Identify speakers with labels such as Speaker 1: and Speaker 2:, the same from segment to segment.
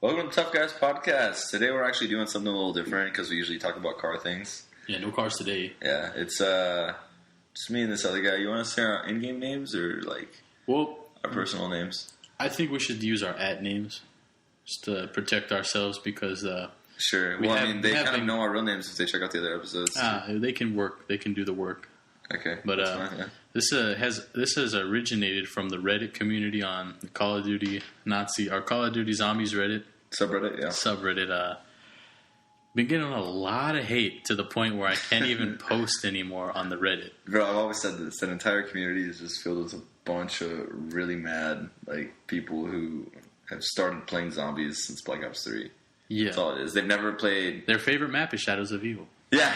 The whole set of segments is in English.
Speaker 1: Welcome to Tough Guys Podcast. Today we're actually doing something a little different because we usually talk about car things.
Speaker 2: Yeah, no cars today.
Speaker 1: Yeah, it's just me and this other guy. You want to say our in-game names or our personal names?
Speaker 2: I think we should use our @names just to protect ourselves because
Speaker 1: sure. They kind of know our real names if they check out the other episodes.
Speaker 2: They can work. They can do the work.
Speaker 1: Okay,
Speaker 2: but
Speaker 1: fine, yeah.
Speaker 2: This has originated from the Reddit community on the Call of Duty Zombies Reddit
Speaker 1: subreddit. Yeah,
Speaker 2: subreddit. Been getting a lot of hate to the point where I can't even post anymore on the Reddit.
Speaker 1: Bro, I've always said this. That entire community is just filled with a bunch of really mad people who have started playing zombies since Black Ops 3.
Speaker 2: Yeah,
Speaker 1: that's all it is. They've never played.
Speaker 2: Their favorite map is Shadows of Evil.
Speaker 1: Yeah.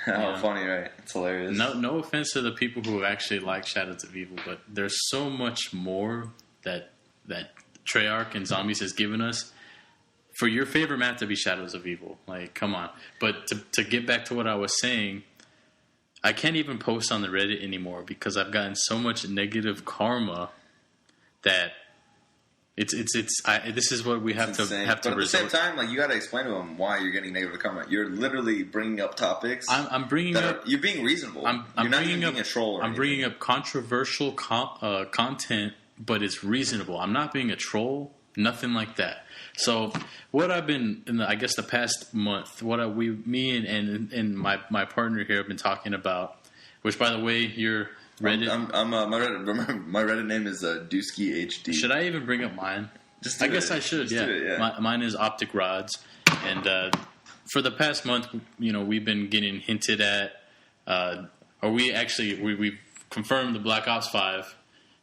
Speaker 1: Oh, funny, right? It's hilarious.
Speaker 2: No offense to the people who actually like Shadows of Evil, but there's so much more that Treyarch and Zombies has given us. For your favorite map to be Shadows of Evil, come on. But to get back to what I was saying, I can't even post on the Reddit anymore because I've gotten so much negative karma that this is what we have to
Speaker 1: but
Speaker 2: at
Speaker 1: the same time, you got to explain to them why you're getting negative karma. You're literally bringing up topics. You're being reasonable. You're not even being a troll. Or
Speaker 2: I'm bringing up controversial content, but it's reasonable. I'm not being a troll. Nothing like that. So what I've been in the past month, me and my partner here have been talking about, which by the way, you're Reddit.
Speaker 1: My Reddit name is Dusky HD.
Speaker 2: Should I even bring up mine? I guess I should. Yeah. Mine is Optic Rods, and for the past month, we've been getting hinted at, we've confirmed the Black Ops 5,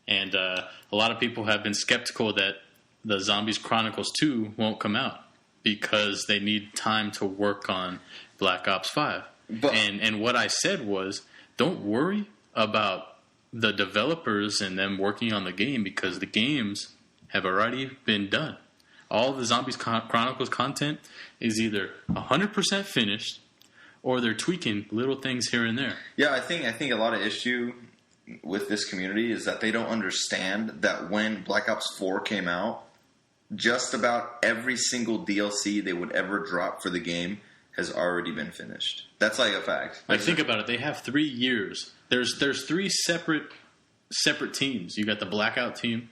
Speaker 2: and a lot of people have been skeptical that the Zombie Chronicles 2 won't come out because they need time to work on Black Ops 5. And what I said was, don't worry about the developers and them working on the game because the games have already been done. All the Zombies Chronicles content is either 100% finished or they're tweaking little things here and there.
Speaker 1: Yeah, I think a lot of issue with this community is that they don't understand that when Black Ops 4 came out, just about every single DLC they would ever drop for the game has already been finished. That's a fact.
Speaker 2: Think about it. They have 3 years. There's 3 separate teams. You got the Blackout team,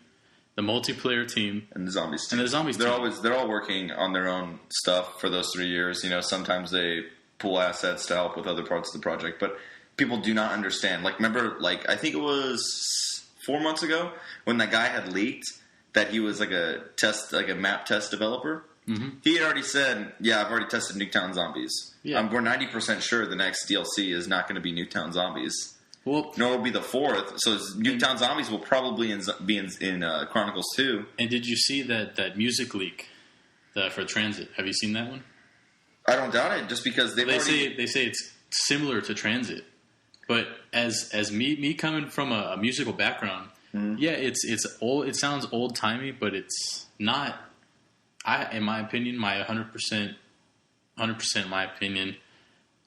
Speaker 2: the multiplayer team,
Speaker 1: and the Zombies team. They're all working on their own stuff for those 3 years. Sometimes they pull assets to help with other parts of the project, but people do not understand. Remember, I think it was 4 months ago when that guy had leaked that he was a map test developer. Mm-hmm. He had already said, "Yeah, I've already tested Nuketown Zombies. Yeah. We're 90% sure the next DLC is not going to be Nuketown Zombies. Well, nor will be the 4th. So Nuketown Zombies will probably be in Chronicles 2."
Speaker 2: And did you see that music leak for Transit? Have you seen that one?
Speaker 1: I don't doubt it. Just because they
Speaker 2: say it's similar to Transit, but as me coming from a musical background, yeah, it's old. It sounds old timey, but it's not. In my opinion, my 100% my opinion,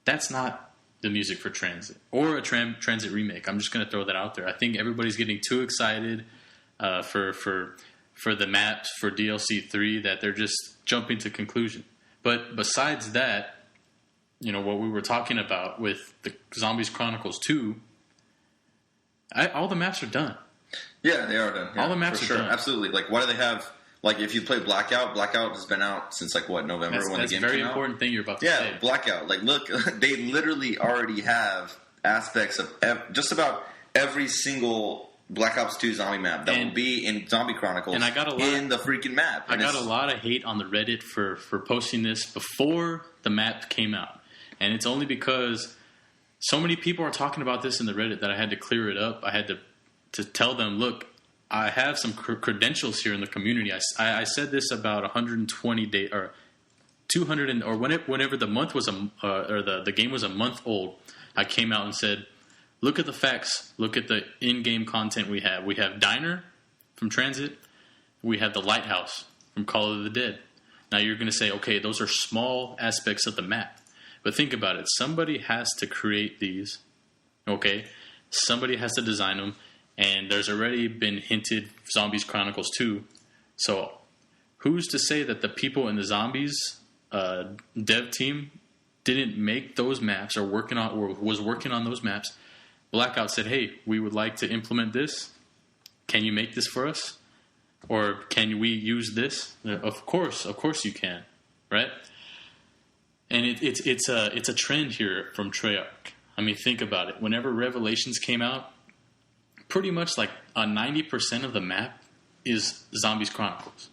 Speaker 2: that's not the music for Transit or a Transit remake. I'm just going to throw that out there. I think everybody's getting too excited for the maps for DLC 3 that they're just jumping to conclusion. But besides that, what we were talking about with the Zombies Chronicles 2, all the maps are done.
Speaker 1: Yeah, they are done. Yeah,
Speaker 2: all the maps are done.
Speaker 1: Absolutely. Why do they have... if you play Blackout has been out since, November when the game came out?
Speaker 2: That's a very important thing you're about to say.
Speaker 1: Yeah, Blackout. Look, they literally already have aspects of just about every single Black Ops 2 zombie map that will be in Zombie Chronicles in the freaking map.
Speaker 2: I got a lot of hate on the Reddit for posting this before the map came out. And it's only because so many people are talking about this in the Reddit that I had to clear it up. I had to tell them, look, I have some credentials here in the community. I said this about 120 days or 200 whenever the month was the game was a month old. I came out and said, look at the facts. Look at the in-game content we have. We have Diner from Transit. We have the Lighthouse from Call of the Dead. Now you're going to say, okay, those are small aspects of the map. But think about it. Somebody has to create these. Okay? Somebody has to design them. And there's already been hinted Zombies Chronicles 2. So who's to say that the people in the Zombies dev team didn't make those maps or was working on those maps? Blackout said, "Hey, we would like to implement this. Can you make this for us? Or can we use this?" Of course you can, right? And it's a trend here from Treyarch. I mean, think about it. Whenever Revelations came out, pretty much like 90% of the map is Zombies Chronicles.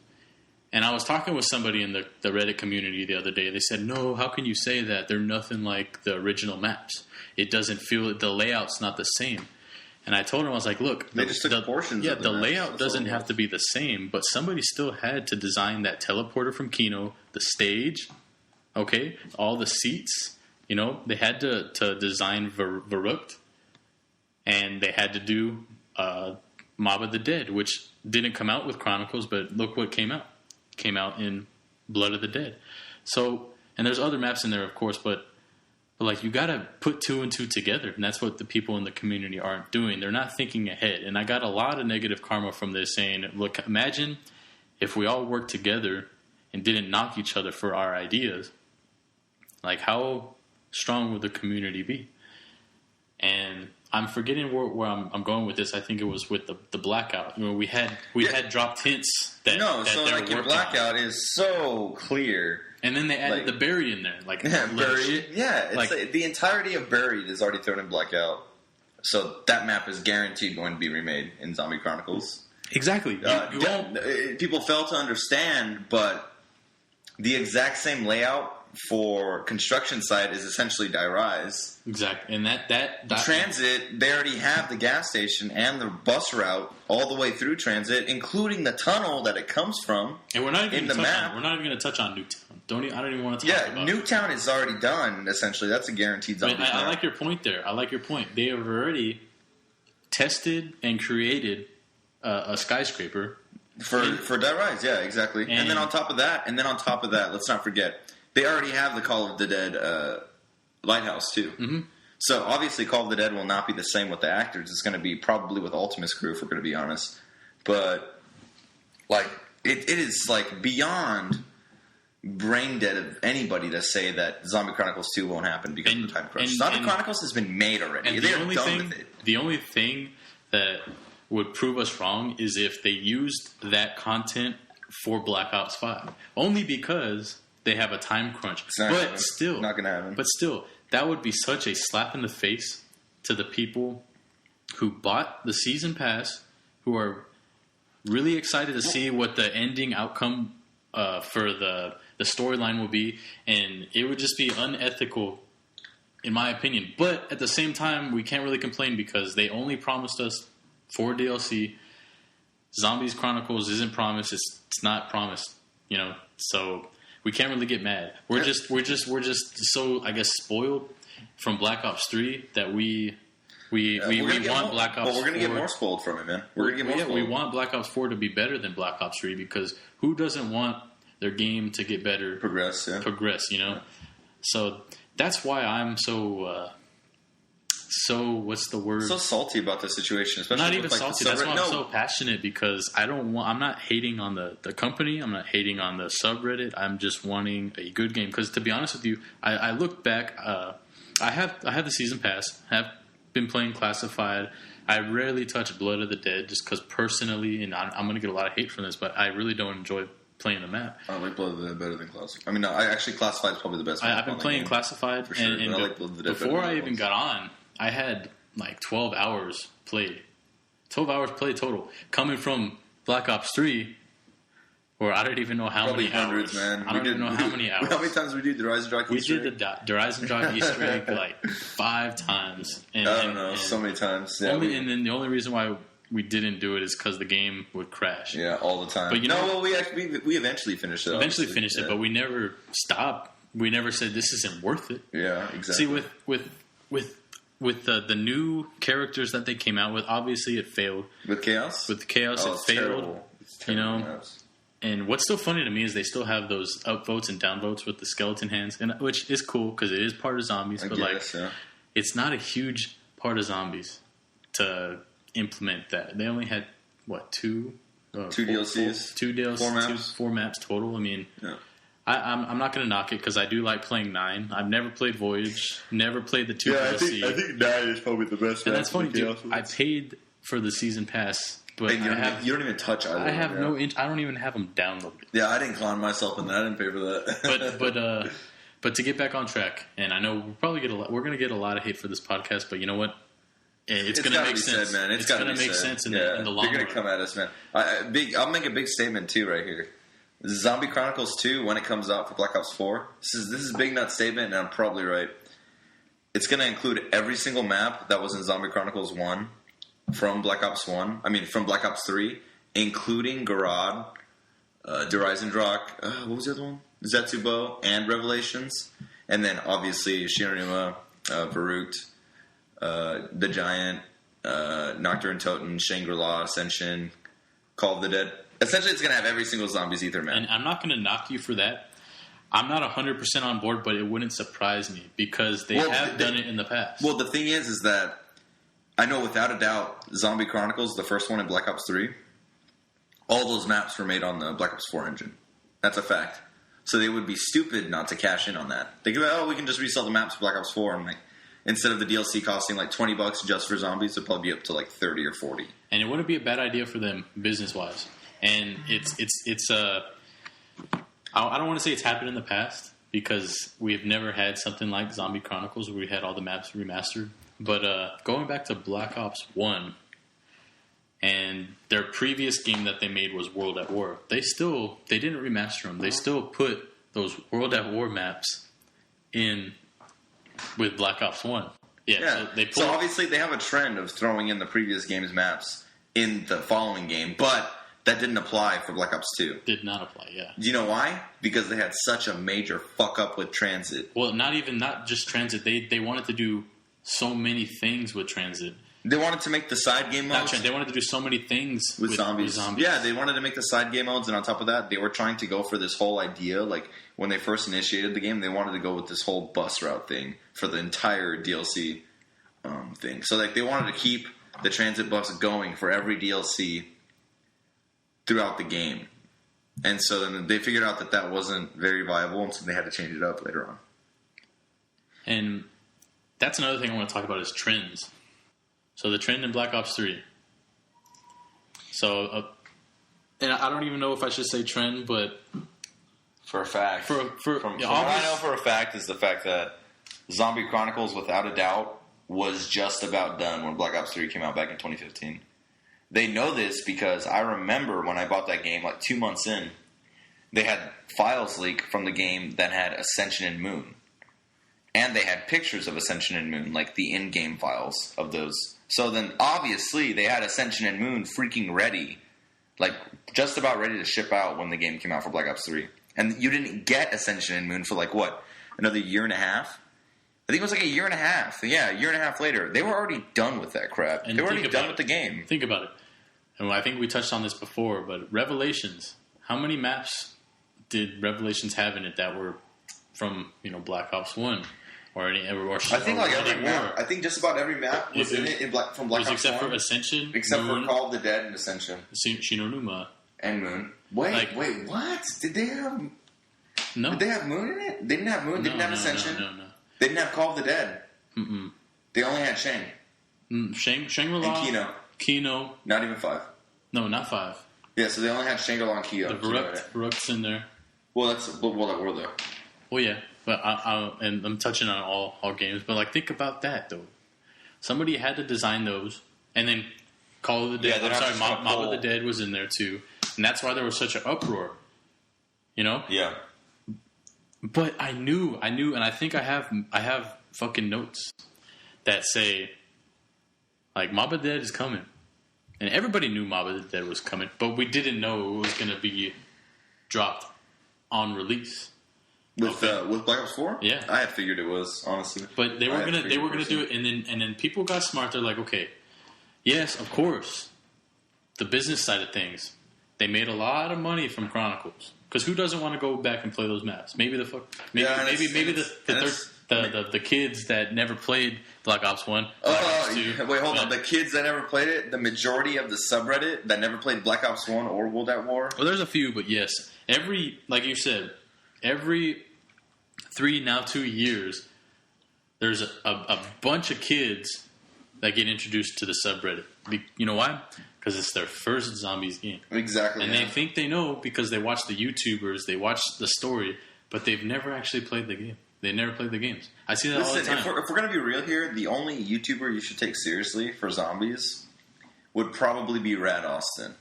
Speaker 2: And I was talking with somebody in the Reddit community the other day. They said, "No, how can you say that? They're nothing like the original maps. It doesn't feel, the layout's not the same." And I told him, I was like, "Look,
Speaker 1: they just took portions of
Speaker 2: the
Speaker 1: maps.
Speaker 2: layout doesn't have to be the same, but somebody still had to design that teleporter from Kino, the stage, okay, all the seats, you know, they had to design Verrucht, and they had to do Mob of the Dead, which didn't come out with Chronicles, but look what came out. It came out in Blood of the Dead. So, and there's other maps in there, of course, but like, you got to put two and two together, and that's what the people in the community aren't doing. They're not thinking ahead. And I got a lot of negative karma from this, saying, look, imagine if we all worked together and didn't knock each other for our ideas. Like, how strong would the community be? And I'm forgetting where I'm going with this. I think it was with the Blackout. You know, we had dropped hints that
Speaker 1: like your Blackout is so clear.
Speaker 2: And then they added the Buried in there. Like,
Speaker 1: Buried. Yeah, it's like the entirety of Buried is already thrown in Blackout. So that map is guaranteed going to be remade in Zombie Chronicles.
Speaker 2: Exactly.
Speaker 1: People fail to understand, but the exact same layout for construction site is essentially Die Rise.
Speaker 2: Exactly. And that
Speaker 1: Transit, they already have the gas station and the bus route all the way through Transit, including the tunnel that it comes from.
Speaker 2: And we're not even going to touch on Newtown. I don't even want to talk about
Speaker 1: Newtown is already done, essentially. That's a guaranteed zombie.
Speaker 2: I like your point there. I like your point. They have already tested and created a skyscraper
Speaker 1: for Die Rise. Yeah, exactly. And then on top of that, let's not forget, they already have the Call of the Dead lighthouse too. Mm-hmm. So obviously, Call of the Dead will not be the same with the actors. It's going to be probably with Ultima's crew, if we're going to be honest. But like, it is like beyond brain dead of anybody to say that Zombie Chronicles 2 won't happen because of the time crunch. Zombie Chronicles has been made already. They're done with it.
Speaker 2: The only thing that would prove us wrong is if they used that content for Black Ops 5. Only because they have a time crunch.
Speaker 1: Not going to happen.
Speaker 2: But still, that would be such a slap in the face to the people who bought the season pass, who are really excited to see what the ending outcome for the storyline will be, and it would just be unethical, in my opinion. But at the same time, we can't really complain because they only promised us 4 DLC. Zombies Chronicles isn't promised; it's not promised, you know. So we can't really get mad. We're just so, I guess, spoiled from Black Ops 3 that we want Black Ops 4.
Speaker 1: Well, we're going to get more spoiled from it, man. We're going to get more spoiled.
Speaker 2: We want Black Ops 4 to be better than Black Ops 3 because who doesn't want their game to get better?
Speaker 1: Progress,
Speaker 2: you know? Yeah. So that's why I'm so what's the word?
Speaker 1: So salty about the situation, especially
Speaker 2: not even
Speaker 1: with, like,
Speaker 2: salty. That's why I'm so passionate, because I'm not hating on the company. I'm not hating on the subreddit. I'm just wanting a good game. Because to be honest with you, I look back. I have the season pass. Have been playing Classified. I rarely touch Blood of the Dead just because personally, and I'm going to get a lot of hate from this, but I really don't enjoy playing the map.
Speaker 1: I like Blood of the Dead better than Classified. I mean, no, Classified is probably the best.
Speaker 2: I've been playing Classified,
Speaker 1: for sure,
Speaker 2: and
Speaker 1: I like Blood of the Dead
Speaker 2: before I even got on, I had like 12 hours played. 12 hours played total. Coming from Black Ops 3, where I don't even know how
Speaker 1: probably
Speaker 2: many
Speaker 1: hundreds,
Speaker 2: hours.
Speaker 1: Man.
Speaker 2: I don't even know how many hours.
Speaker 1: How many times we did the Rise and Drop Easter egg?
Speaker 2: We did the Rise and Drop Easter egg like 5 times.
Speaker 1: And, I don't know, so many times. Yeah,
Speaker 2: and then the only reason why we didn't do it is because the game would crash.
Speaker 1: Yeah, all the time. But we eventually finished it.
Speaker 2: Eventually finished it, but we never stopped. We never said this isn't worth it.
Speaker 1: Yeah, exactly.
Speaker 2: See, with the new characters that they came out with, obviously it failed.
Speaker 1: With Chaos?
Speaker 2: With Chaos, it failed.
Speaker 1: Terrible. It's terrible,
Speaker 2: you know. Maps. And what's so funny to me is they still have those upvotes and downvotes with the skeleton hands, and which is cool because it is part of Zombies. It's not a huge part of Zombies to implement that. They only had 2
Speaker 1: Two DLCs,
Speaker 2: two DLCs,
Speaker 1: 4 maps,
Speaker 2: 4 maps total. I mean,
Speaker 1: yeah.
Speaker 2: I'm not going to knock it because I do like playing 9. I've never played Voyage, never played the 2 DLC.
Speaker 1: I think 9 is probably the best.
Speaker 2: And that's funny, dude. I paid for the season pass, but
Speaker 1: you don't even touch either.
Speaker 2: I have I don't even have them downloaded.
Speaker 1: Yeah, I didn't clown myself in that. I didn't pay for that.
Speaker 2: But to get back on track, and I know we're going to get a lot of hate for this podcast, but you know what? It's going to make sense,
Speaker 1: man. It's going to make sense
Speaker 2: in the long run.
Speaker 1: They're going to come at us, man. I'll make a big statement too right here. Zombie Chronicles 2, when it comes out for Black Ops 4, this is a big nut statement, and I'm probably right. It's going to include every single map that was in Zombie Chronicles 1 from Black Ops 1. I mean, from Black Ops 3, including Garad, Derisendrach, what was the other one? Zetsubo, and Revelations. And then, obviously, Shiranuma, Varut, The Giant, Nocturne Totem, Shangri-La, Ascension, Call of the Dead. Essentially, it's going to have every single Zombies Ether map.
Speaker 2: And I'm not going to knock you for that. I'm not 100% on board, but it wouldn't surprise me because they have done it in the past.
Speaker 1: Well, the thing is that I know without a doubt Zombie Chronicles, the first one in Black Ops 3, all those maps were made on the Black Ops 4 engine. That's a fact. So they would be stupid not to cash in on that. They could be like, we can just resell the maps for Black Ops 4 and instead of the DLC costing like $20 just for zombies, it'd probably be up to like 30 or 40.
Speaker 2: And it wouldn't be a bad idea for them business-wise. And it's I don't want to say it's happened in the past because we've never had something like Zombie Chronicles where we had all the maps remastered. But going back to Black Ops 1 and their previous game that they made was World at War, they didn't remaster them. They still put those World at War maps in with Black Ops 1. Yeah. So
Speaker 1: obviously they have a trend of throwing in the previous game's maps in the following game, but that didn't apply for Black Ops 2.
Speaker 2: Did not apply, yeah.
Speaker 1: Do you know why? Because they had such a major fuck up with Transit.
Speaker 2: Well, not just Transit. They wanted to do so many things with Transit.
Speaker 1: They wanted to make the side game modes.
Speaker 2: They wanted to do so many things
Speaker 1: with zombies. Yeah, they wanted to make the side game modes, and on top of that, they were trying to go for this whole idea. Like, when they first initiated the game, they wanted to go with this whole bus route thing for the entire DLC thing. So, they wanted to keep the Transit bus going for every DLC throughout the game. And so then they figured out that wasn't very viable, and so they had to change it up later on.
Speaker 2: And that's another thing I want to talk about is trends. So the trend in Black Ops 3. So, and I don't even know if I should say trend, but
Speaker 1: for a fact,
Speaker 2: from
Speaker 1: what I know for a fact is the fact that Zombie Chronicles, without a doubt, was just about done when Black Ops 3 came out back in 2015. They know this because I remember when I bought that game, like 2 months in, they had files leak from the game that had Ascension and Moon. And they had pictures of Ascension and Moon, like the in-game files of those. So then, obviously, they had Ascension and Moon freaking ready. Like, just about ready to ship out when the game came out for Black Ops 3. And you didn't get Ascension and Moon for, like, what? Another year and a half? I think it was like a year and a half. Yeah, a year and a half later. They were already done with that crap. They were already done with the game.
Speaker 2: Think about it. And I think we touched on this before, but Revelations. How many maps did Revelations have in it that were from, Black Ops 1? Or I
Speaker 1: think like every map. I think just about every map was in it from Black Ops 1.
Speaker 2: Except for Ascension,
Speaker 1: except Moon, for Call of the Dead and Ascension.
Speaker 2: Shiranuma.
Speaker 1: And Moon. Wait, what? Did they have...
Speaker 2: No.
Speaker 1: Did they have Moon in it? They didn't have Moon. They didn't have Ascension.
Speaker 2: No.
Speaker 1: They didn't have Call of the Dead.
Speaker 2: Mm-mm.
Speaker 1: They only had Shang.
Speaker 2: Shangri-La.
Speaker 1: And
Speaker 2: Kino.
Speaker 1: Not even 5.
Speaker 2: No, not 5.
Speaker 1: Yeah, so they only had Shangri-La and Kino.
Speaker 2: The Varuk's in there.
Speaker 1: Well, that were there.
Speaker 2: Well, yeah. But I'm touching on all games. But, think about that, though. Somebody had to design those. And then Call of the Dead. Mob of the Dead was in there, too. And that's why there was such an uproar.
Speaker 1: Yeah.
Speaker 2: But I knew, and I think I have fucking notes that say, Mob of the Dead is coming. And everybody knew Mob of the Dead was coming. But we didn't know it was going to be dropped on release.
Speaker 1: With Black Ops 4?
Speaker 2: Yeah.
Speaker 1: I had figured it was, honestly.
Speaker 2: But they were gonna do it, and then people got smart. They're like, okay, yes, of course, the business side of things. They made a lot of money from Chronicles because who doesn't want to go back and play those maps? Maybe the the kids that never played Black Ops 1. Black Ops 2,
Speaker 1: wait, hold on. The kids that never played it, the majority of the subreddit that never played Black Ops 1 or World at War?
Speaker 2: Well, there's a few, but yes. Like you said, every 3, now 2 years, there's a bunch of kids that get introduced to the subreddit. You know why? Because it's their first Zombies game.
Speaker 1: Exactly.
Speaker 2: And they think they know because they watch the YouTubers, they watch the story, but they've never actually played the game. They never played the games. I see that all the time.
Speaker 1: If we're going to be real here, the only YouTuber you should take seriously for zombies would probably be Rad Austin.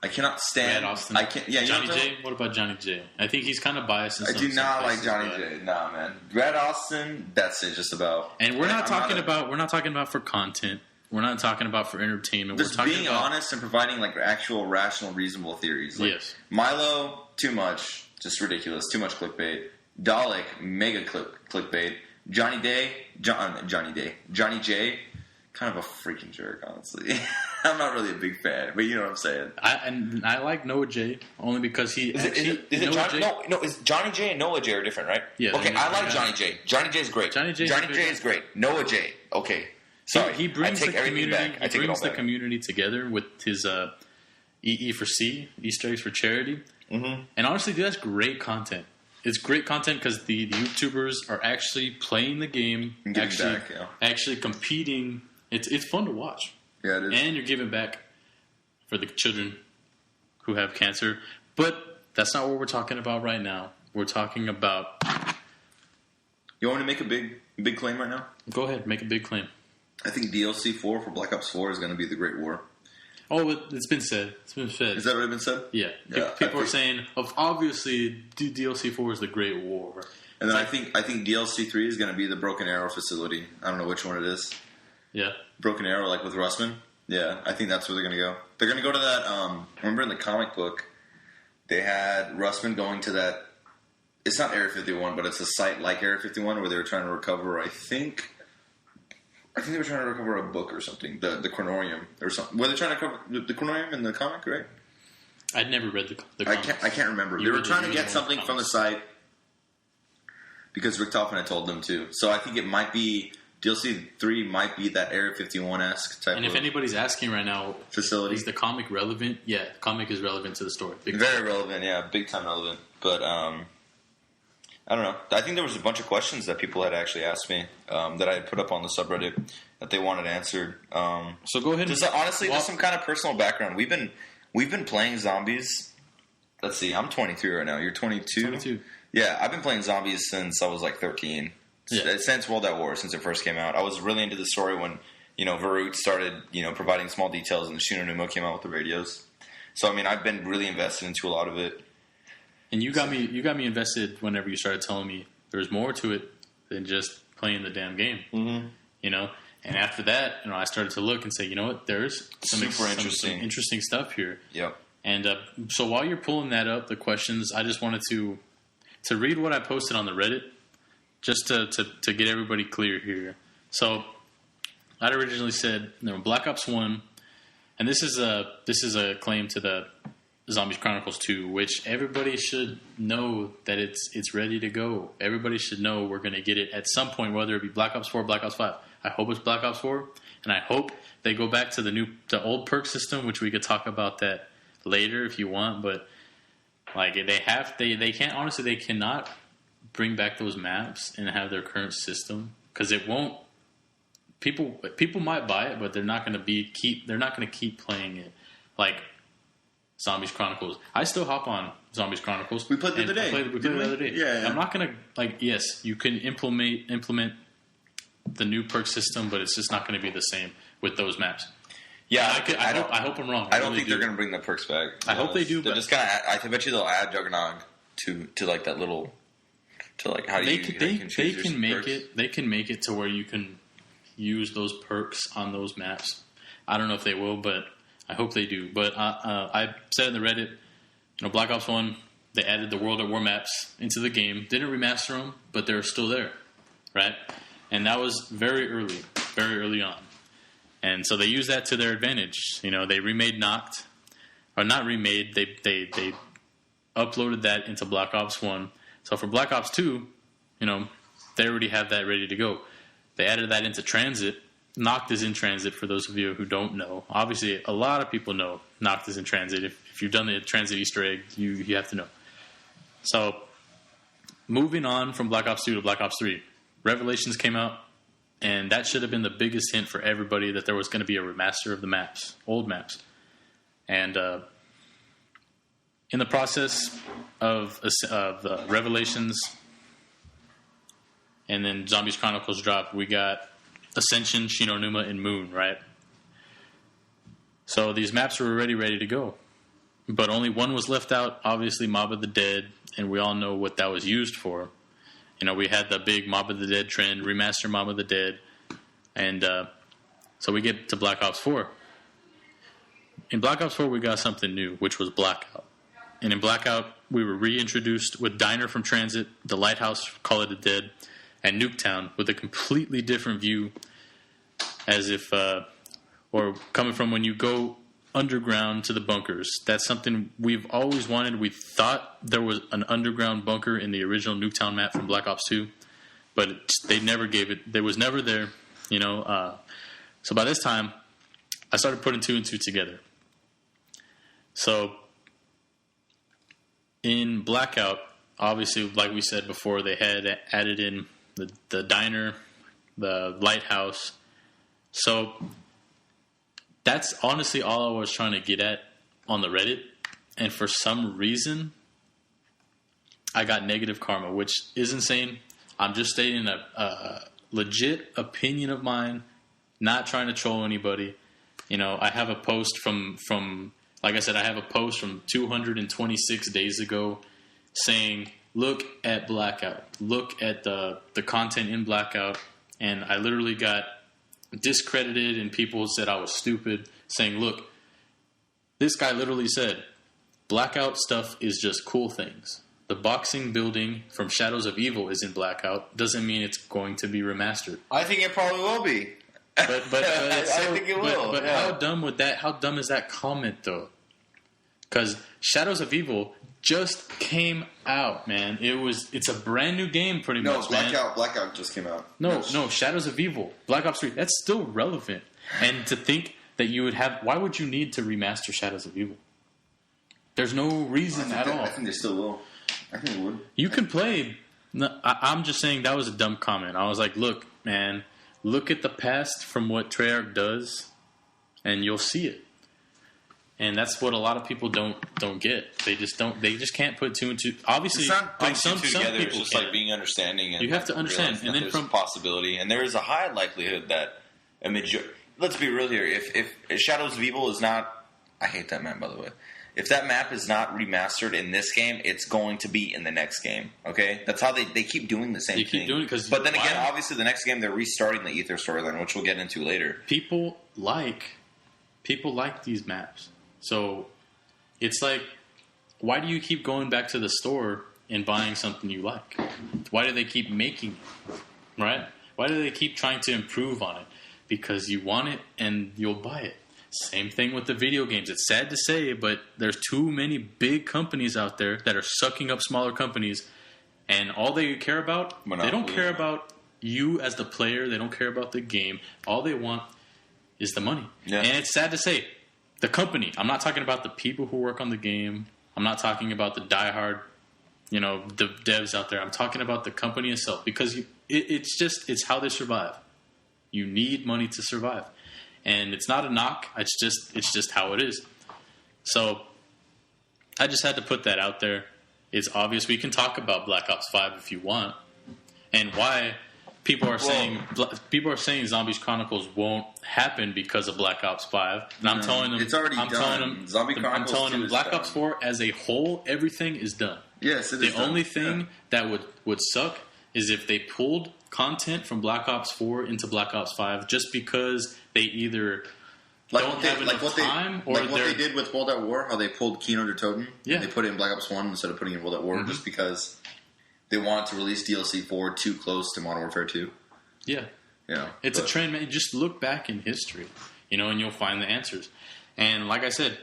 Speaker 1: I cannot stand...
Speaker 2: Rad Austin?
Speaker 1: I can't... Yeah,
Speaker 2: Johnny J? What about Johnny J? I think he's kind of biased in
Speaker 1: I
Speaker 2: some
Speaker 1: do not
Speaker 2: places,
Speaker 1: like Johnny J. Nah, man. Rad Austin, that's it just about.
Speaker 2: And we're not talking about for content. We're not talking about for entertainment.
Speaker 1: Just being honest and providing like actual, rational, reasonable theories. Like,
Speaker 2: yes.
Speaker 1: Milo, too much. Just ridiculous. Too much clickbait. Dalek, mega clickbait. Johnny J, kind of a freaking jerk, honestly. I'm not really a big fan, but you know what I'm saying.
Speaker 2: I like Noah J only because he
Speaker 3: is it Johnny? No. Is Johnny J and Noah J are different, right?
Speaker 2: Yeah.
Speaker 3: Okay, I like Johnny J. Johnny J is great.
Speaker 2: Johnny J
Speaker 3: is great. Noah J. Okay. Sorry,
Speaker 2: he brings
Speaker 3: I take
Speaker 2: the
Speaker 3: everything
Speaker 2: community.
Speaker 3: back.
Speaker 2: He brings the community together with his EE for C, Easter eggs for charity.
Speaker 3: Mm-hmm.
Speaker 2: And honestly, dude, that's great content. It's great content because the YouTubers are actually playing the game, actually competing. It's fun to watch.
Speaker 1: Yeah, it is.
Speaker 2: And you're giving back for the children who have cancer. But that's not what we're talking about right now. We're talking about...
Speaker 1: You want me to make a big claim right now?
Speaker 2: Go ahead, make a big claim.
Speaker 1: I think DLC 4 for Black Ops 4 is going to be the Great War.
Speaker 2: Oh, it's been said. It's been said.
Speaker 1: Has that already been said?
Speaker 2: Yeah. People are saying, obviously, DLC 4 is the Great War.
Speaker 1: And then I think DLC 3 is going to be the Broken Arrow facility. I don't know which one it is.
Speaker 2: Yeah.
Speaker 1: Broken Arrow, like with Russman. Yeah, I think that's where they're going to go. They're going to go to that, remember in the comic book, they had Russman going to that, it's not Area 51, but it's a site like Area 51 where they were trying to recover, I think they were trying to recover a book or something, the Chronorium or something. Were they trying to recover the Chronorium in the comic, right?
Speaker 2: I'd never read the comics.
Speaker 1: I can't remember. They were trying to get something from the site because Rick Toffin had told them to. So I think it might be, DLC 3 might be that Area 51-esque type of.
Speaker 2: And if anybody's asking right now,
Speaker 1: facility,
Speaker 2: is the comic relevant? Yeah, the comic is relevant to the story.
Speaker 1: Very relevant, yeah, big time relevant. But I don't know. I think there was a bunch of questions that people had actually asked me that I had put up on the subreddit that they wanted answered.
Speaker 2: So go ahead.
Speaker 1: Just some kind of personal background. We've been playing zombies. Let's see. I'm 23 right now. You're 22.
Speaker 2: 22.
Speaker 1: Yeah, I've been playing zombies since I was like 13.
Speaker 2: Yeah.
Speaker 1: Since World at War, since it first came out. I was really into the story when Varut started providing small details, and the Shinonuma came out with the radios. So I mean, I've been really invested into a lot of it.
Speaker 2: And you got me invested whenever you started telling me there's more to it than just playing the damn game.
Speaker 1: Mm-hmm.
Speaker 2: And after that, I started to look and say, you know what, there's some interesting stuff here.
Speaker 1: Yep.
Speaker 2: And so while you're pulling that up, the questions, I just wanted to read what I posted on the Reddit, just to get everybody clear here. So I'd originally said, Black Ops 1, and this is a claim to the Zombie Chronicles 2, which everybody should know that it's ready to go. Everybody should know we're going to get it at some point, whether it be Black Ops 4 or Black Ops 5. I hope it's Black Ops 4, and I hope they go back to the old perk system, which we could talk about that later if you want. But like they can't, honestly, they cannot bring back those maps and have their current system because it won't. People might buy it, but they're not going to keep playing it like Zombies Chronicles. I still hop on Zombies Chronicles.
Speaker 1: We played the other day.
Speaker 2: We played the other day.
Speaker 1: Yeah.
Speaker 2: I'm not going to yes, you can implement the new perk system, but it's just not going to be the same with those maps.
Speaker 1: Yeah,
Speaker 2: I hope I'm wrong.
Speaker 1: I don't think they're going to bring the perks back.
Speaker 2: I hope they do.
Speaker 1: They're just going to. I bet you they'll add Juggernog to like that little. To like how
Speaker 2: they can make it to where you can use those perks on those maps. I don't know if they will, but I hope they do. But I said in the Reddit, Black Ops 1, they added the World at War maps into the game. Didn't remaster them, but they're still there, right? And that was very early on. And so they used that to their advantage. They remade Noct, or not remade. They uploaded that into Black Ops 1. So for Black Ops 2, they already have that ready to go. They added that into Transit. Noct is in Transit, for those of you who don't know. Obviously, a lot of people know Noct is in Transit. If you've done the Transit Easter egg, you have to know. So, moving on from Black Ops 2 to Black Ops 3, Revelations came out, and that should have been the biggest hint for everybody that there was going to be a remaster of the maps, old maps. And in the process of Revelations and then Zombie Chronicles dropped, we got Ascension, Shinonuma, and Moon, right? So these maps were already ready to go. But only one was left out, obviously Mob of the Dead, and we all know what that was used for. You know, we had the big Mob of the Dead trend, remaster Mob of the Dead, and so we get to Black Ops 4. In Black Ops 4, we got something new, which was Blackout. And in Blackout, we were reintroduced with Diner from Transit, the Lighthouse, Call of the Dead, and Nuketown with a completely different view, as if, or coming from when you go underground to the bunkers. That's something we've always wanted. We thought there was an underground bunker in the original Nuketown map from Black Ops 2, but they never gave it. There was never there, you know. So by this time, I started putting two and two together. So in Blackout, obviously, like we said before, they had added in the diner, the lighthouse. So that's honestly all I was trying to get at on the Reddit. And for some reason, I got negative karma, which is insane. I'm just stating a legit opinion of mine, not trying to troll anybody. You know, I have a post from like I said, I have a post from 226 days ago saying, look at Blackout. Look at the content in Blackout. And I literally got discredited and people said I was stupid, saying, look, this guy literally said, Blackout stuff is just cool things. The boxing building from Shadows of Evil is in Blackout. Doesn't mean it's going to be remastered.
Speaker 1: I think it probably will be.
Speaker 2: But
Speaker 1: I think it will.
Speaker 2: But how dumb would that? How dumb is that comment though? Because Shadows of Evil just came out, man. It's a brand new game, pretty much.
Speaker 1: No, Blackout just came out.
Speaker 2: No, Shadows of Evil, Black Ops 3. That's still relevant. And to think that you would have, why would you need to remaster Shadows of Evil? There's no reason at all.
Speaker 1: I think they still will. I think they would.
Speaker 2: You can play. No, I'm just saying that was a dumb comment. I was like, look, man. Look at the past from what Treyarch does, and you'll see it. And that's what a lot of people don't get. They just don't. They just can't put two and two. Obviously,
Speaker 3: it's not putting
Speaker 2: some
Speaker 3: two together.
Speaker 2: people
Speaker 3: It's just
Speaker 2: can.
Speaker 3: like being understanding. And
Speaker 2: you have to understand, and then
Speaker 3: there's
Speaker 2: from
Speaker 3: a possibility, and there is a high likelihood that a majority. Let's be real here. If Shadows of Evil is not, I hate that map, by the way. If that map is not remastered in this game, it's going to be in the next game. Okay, that's how they keep doing the same thing.
Speaker 2: keep doing it because.
Speaker 3: But then again, obviously, the next game they're restarting the Ether storyline, which we'll get into later.
Speaker 2: People like these maps, so it's like, why do you keep going back to the store and buying something you like? Why do they keep making it? Right? Why do they keep trying to improve on it? Because you want it and you'll buy it. Same thing with the video games. It's sad to say, but there's too many big companies out there that are sucking up smaller companies, and all they care about, they don't care about you as the player. They don't care about the game. All they want is the money. Yeah. And it's sad to say, the company. I'm not talking about the people who work on the game. I'm not talking about the diehard, the devs out there. I'm talking about the company itself, because it's how they survive. You need money to survive. And it's not a knock. It's just how it is. So I just had to put that out there. It's obvious. We can talk about Black Ops 5 if you want, and why people are saying Zombie Chronicles won't happen because of Black Ops 5. And I'm telling them
Speaker 1: it's already done.
Speaker 2: I'm telling them Black Ops 4 as a whole, everything is done.
Speaker 1: Yes, it is.
Speaker 2: The only thing that would suck is if they pulled content from Black Ops 4 into Black Ops 5 just because they either don't have enough time, or
Speaker 1: what they did with World at War, how they pulled Kino der Toten.
Speaker 2: Yeah.
Speaker 1: They put it in Black Ops 1 instead of putting it in World at War, just because they wanted to release DLC 4 too close to Modern Warfare 2.
Speaker 2: Yeah.
Speaker 1: Yeah.
Speaker 2: It's a trend, man. Just look back in history, and you'll find the answers. And like I said,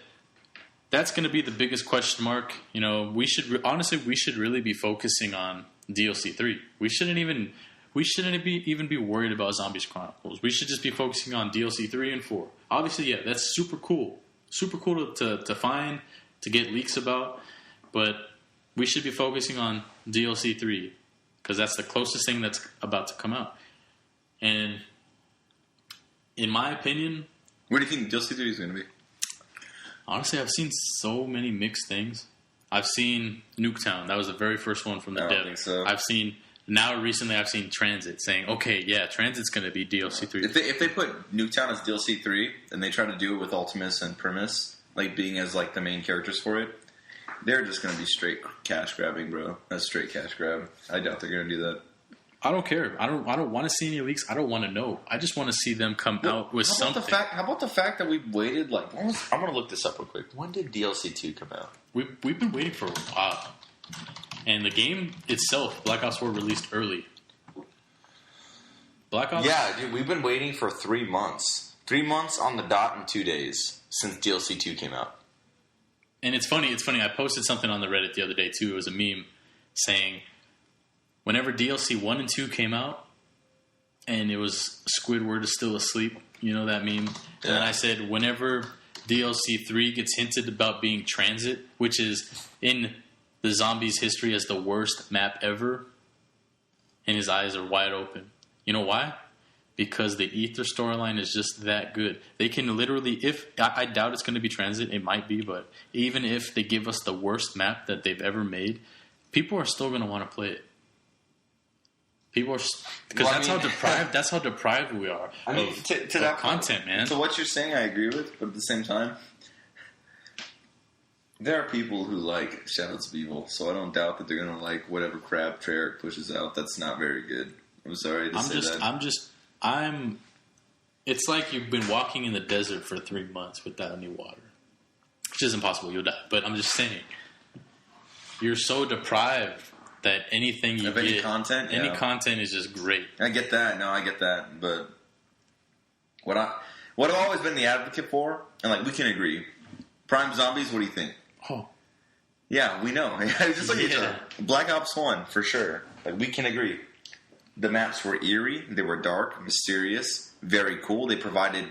Speaker 2: that's going to be the biggest question mark. We should really be focusing on DLC 3. We shouldn't even we shouldn't even be worried about Zombie Chronicles. We should just be focusing on DLC 3 and 4. Obviously, yeah, that's super cool. Super cool to find, to get leaks about. But we should be focusing on DLC 3 because that's the closest thing that's about to come out. And in my opinion...
Speaker 1: What do you think DLC 3 is going to be?
Speaker 2: Honestly, I've seen so many mixed things. I've seen Nuketown. That was the very first one from the dev.
Speaker 1: I don't think so.
Speaker 2: Recently I've seen Transit saying, okay, yeah, Transit's going to be DLC 3.
Speaker 1: If they put Nuketown as DLC 3 and they try to do it with Ultimus and Primus, like being as like the main characters for it, they're just going to be straight cash grabbing, bro. That's straight cash grab. I doubt they're going to do that.
Speaker 2: I don't care. I don't want to see any leaks. I don't want to know. I just want to see them come out with something.
Speaker 1: How about the fact that we've waited like... I'm going to look this up real quick. When did DLC 2 come out?
Speaker 2: We've been waiting for a while. And the game itself, Black Ops 4, released early. Black Ops...
Speaker 3: Yeah, dude, we've been waiting for 3 months. 3 months on the dot and 2 days since DLC 2 came out.
Speaker 2: And it's funny. I posted something on the Reddit the other day, too. It was a meme saying... Whenever DLC 1 and 2 came out, and it was Squidward is still asleep, you know that meme? Yeah. And then I said, whenever DLC 3 gets hinted about being Transit, which is in the zombies' history as the worst map ever, and his eyes are wide open. You know why? Because the Ether storyline is just that good. They can literally, I doubt it's going to be Transit, it might be, but even if they give us the worst map that they've ever made, people are still going to want to play it. People are because that's how deprived we are.
Speaker 1: I mean, to that
Speaker 2: content, man.
Speaker 1: So what you're saying, I agree with, but at the same time, there are people who like Shadows of Evil, so I don't doubt that they're gonna like whatever crap Treyarch pushes out. That's not very good. I'm sorry to say that.
Speaker 2: It's like you've been walking in the desert for 3 months without any water, which is impossible. You'll die. But I'm just saying, you're so deprived that anything you get, any content is just great.
Speaker 1: I get that. No, I get that. But what I've always been the advocate for, and like we can agree, Prime Zombies. What do you think?
Speaker 2: Oh,
Speaker 1: yeah, we know. Just like each other. Black Ops 1 for sure. Like we can agree. The maps were eerie. They were dark, mysterious, very cool. They provided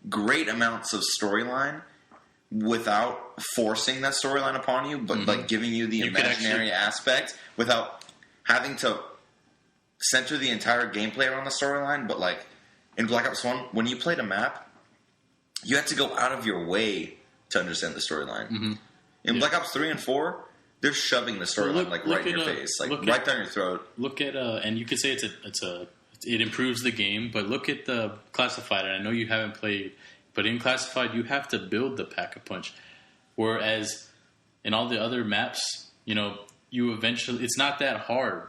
Speaker 1: great amounts of storyline without forcing that storyline upon you, but like giving you the imaginary aspect without having to center the entire gameplay around the storyline. But like in Black Ops 1, when you played a map, you had to go out of your way to understand the storyline. Mm-hmm. In Black Ops 3 and 4, they're shoving the storyline right in your face, like right down your throat.
Speaker 2: Look at and you could say it improves the game, but look at the Classified. And I know you haven't played. But in Classified, you have to build the Pack-a-Punch. Whereas in all the other maps, you eventually... It's not that hard.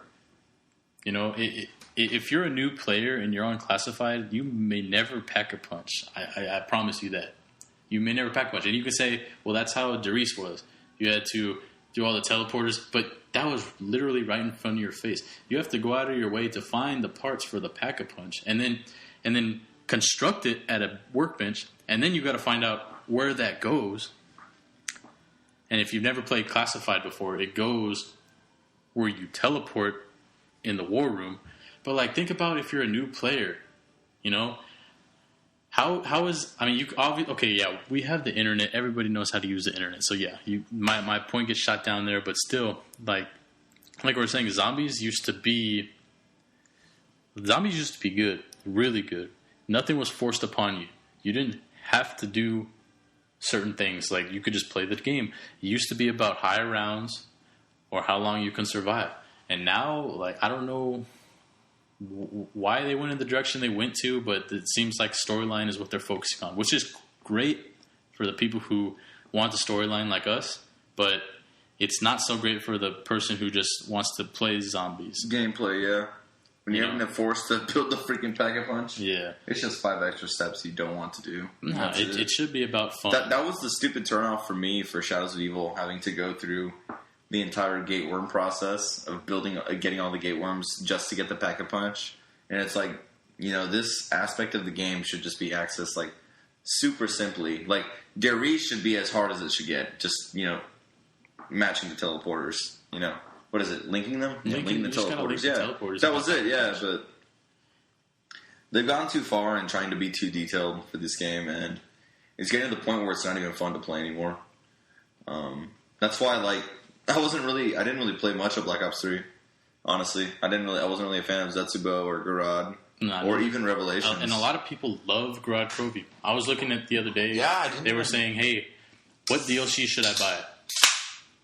Speaker 2: If you're a new player and you're on Classified, you may never Pack-a-Punch. I promise you that. You may never Pack-a-Punch. And you can say, well, that's how Darius was. You had to do all the teleporters, but that was literally right in front of your face. You have to go out of your way to find the parts for the Pack-a-Punch. And then construct it at a workbench, and then you got to find out where that goes. And if you've never played Classified before, it goes where you teleport in the war room. But like, think about if you're a new player, how is? I mean, you obviously okay, yeah, we have the internet. Everybody knows how to use the internet. So yeah, my point gets shot down there, but still, like we're saying, zombies used to be good, really good. Nothing was forced upon you. You didn't have to do certain things. Like, you could just play the game. It used to be about high rounds or how long you can survive. And now, like, I don't know why they went in the direction they went to, but it seems like storyline is what they're focusing on, which is great for the people who want the storyline like us, but it's not so great for the person who just wants to play zombies.
Speaker 1: Gameplay, yeah. When you're having to force to build the freaking Pack-a-Punch,
Speaker 2: yeah,
Speaker 1: it's just 5 extra steps you don't want to do.
Speaker 2: No, it should be about fun.
Speaker 1: That was the stupid turnoff for me for Shadows of Evil, having to go through the entire Gateworm process of getting all the Gateworms just to get the Pack-a-Punch. And it's like, this aspect of the game should just be accessed like super simply. Like, Darius should be as hard as it should get. Just, matching the teleporters, What is it? Linking them? Linking the teleporters.
Speaker 2: The teleporters.
Speaker 1: That was it. Yeah, but they've gone too far in trying to be too detailed for this game, and it's getting to the point where it's not even fun to play anymore. That's why, like, I didn't really play much of Black Ops 3. Honestly, I wasn't really a fan of Zetsubo or Garad or even Revelations.
Speaker 2: And a lot of people love Garad Trophy. I was looking at the other day.
Speaker 3: Yeah,
Speaker 2: they were saying, "Hey, what DLC should I buy?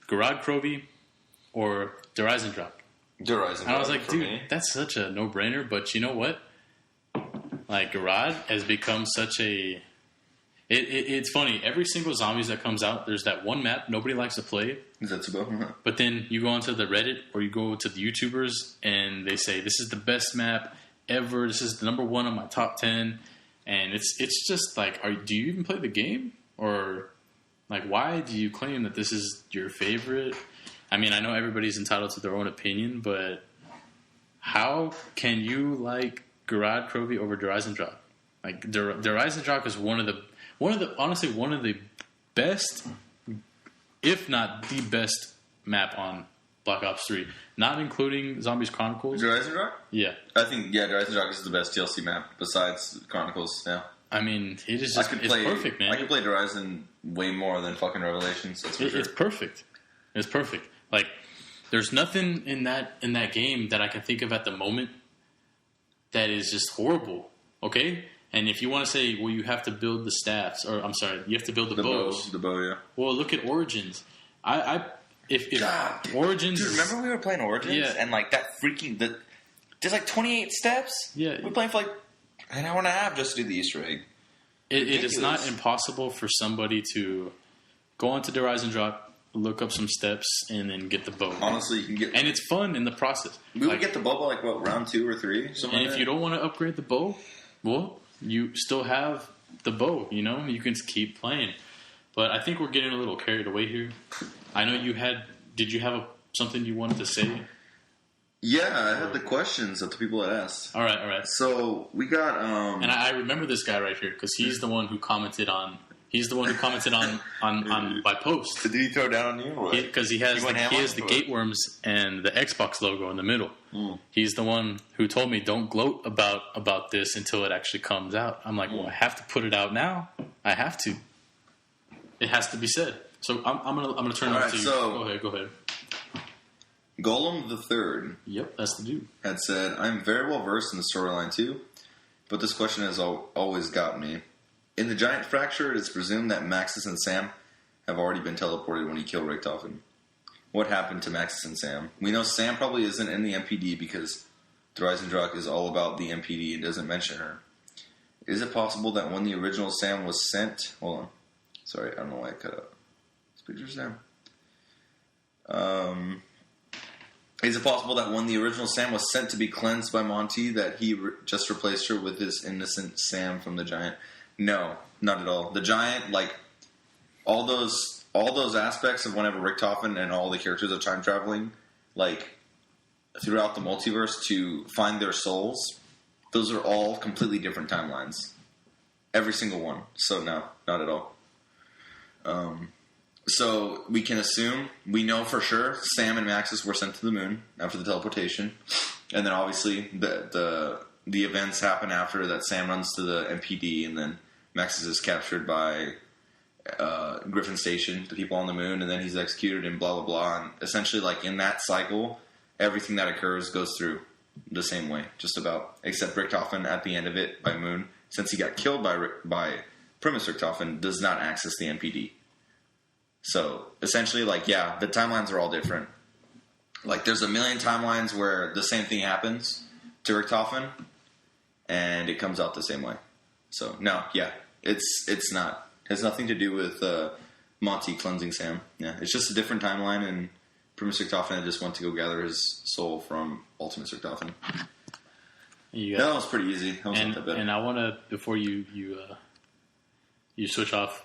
Speaker 2: Garad Trophy or the Rise and Drop?"
Speaker 3: And
Speaker 2: I was like, dude, that's such a no-brainer. But you know what? Like, Garad has become such a... It's funny. Every single Zombies that comes out, there's that one map nobody likes to play.
Speaker 1: Zetsubo.
Speaker 2: But then you go onto the Reddit or you go to the YouTubers and they say, this is the best map ever. This is the number one on my top 10. And it's just like, do you even play the game? Or, like, why do you claim that this is your favorite? I mean, I know everybody's entitled to their own opinion, but how can you like Garad Trophy over the Rise and Drop? Like, the Rise and Drop is one of the best, if not the best map on Black Ops 3. Not including Zombie Chronicles.
Speaker 1: The Rise and Drop?
Speaker 2: Yeah.
Speaker 1: I think, the Rise and Drop is the best DLC map besides Chronicles, yeah.
Speaker 2: I mean, it is just, it's perfect, man.
Speaker 1: I can play Horizon way more than fucking Revelations, that's for sure.
Speaker 2: It's perfect. It's perfect. Like, there's nothing in that game that I can think of at the moment that is just horrible, okay? And if you want to say, well, you have to build the staffs, or I'm sorry, you have to build the bows.
Speaker 1: The bow, yeah.
Speaker 2: Well, look at Origins. If Origins,
Speaker 3: dude, remember we were playing Origins,
Speaker 2: yeah.
Speaker 3: And like that freaking there's like 28 steps.
Speaker 2: Yeah,
Speaker 3: we're playing for like an hour and a half just to do the Easter egg.
Speaker 2: It is not impossible for somebody to go onto the Rise and Drop, look up some steps, and then get the bow.
Speaker 1: Honestly, you can get,
Speaker 2: and it's fun in the process.
Speaker 1: We would get the bow by like what, round 2 or 3, something.
Speaker 2: And if you don't want to upgrade the bow, well, you still have the bow, you know? You can keep playing. But I think we're getting a little carried away here. I know did you have something you wanted to say?
Speaker 1: Yeah, I had the questions that the people had asked.
Speaker 2: All right.
Speaker 1: So, we got...
Speaker 2: And I remember this guy right here, because he's the one who commented on... He's the one who commented on by post.
Speaker 1: Did he throw down on you?
Speaker 2: Because he has the Gateworms and the Xbox logo in the middle. Mm. He's the one who told me, don't gloat about this until it actually comes out. I'm like, well, I have to put it out now. I have to. It has to be said. So I'm gonna turn it over to you. So go ahead.
Speaker 1: Golem the Third.
Speaker 2: Yep, that's the dude.
Speaker 1: Had said, I'm very well versed in the storyline too, but this question has always got me. In the Giant Fracture, it is presumed that Maxis and Sam have already been teleported when he killed Richtofen. What happened to Maxis and Sam? We know Sam probably isn't in the MPD because the Rise and Drop is all about the MPD and doesn't mention her. Is it possible that when the original Sam was sent... Hold on. Sorry, I don't know why I cut out. This picture's there. Is it possible that when the original Sam was sent to be cleansed by Monty, that he just replaced her with this innocent Sam from the Giant? No, not at all. The Giant, like, all those aspects of whenever Richtofen and all the characters are time traveling, like, throughout the multiverse to find their souls, those are all completely different timelines. Every single one. So no, not at all. So we can assume, we know for sure, Sam and Maxis were sent to the moon after the teleportation, and then obviously the events happen after that. Sam runs to the MPD, and then Maxis is captured by Griffin Station, the people on the moon, and then he's executed and blah, blah, blah. And essentially, like, in that cycle, everything that occurs goes through the same way, just about. Except Richtofen, at the end of it, by Moon, since he got killed by Primus Richtofen, does not access the MPD. So, essentially, like, yeah, the timelines are all different. Like, there's a million timelines where the same thing happens to Richtofen, and it comes out the same way. So, no, yeah, it's not. It has nothing to do with Monty cleansing Sam. Yeah, it's just a different timeline, and Primus Richtofen just went to go gather his soul from Ultimus Richtofen. That was pretty easy. That was not that bad.
Speaker 2: And I want to, before you switch off,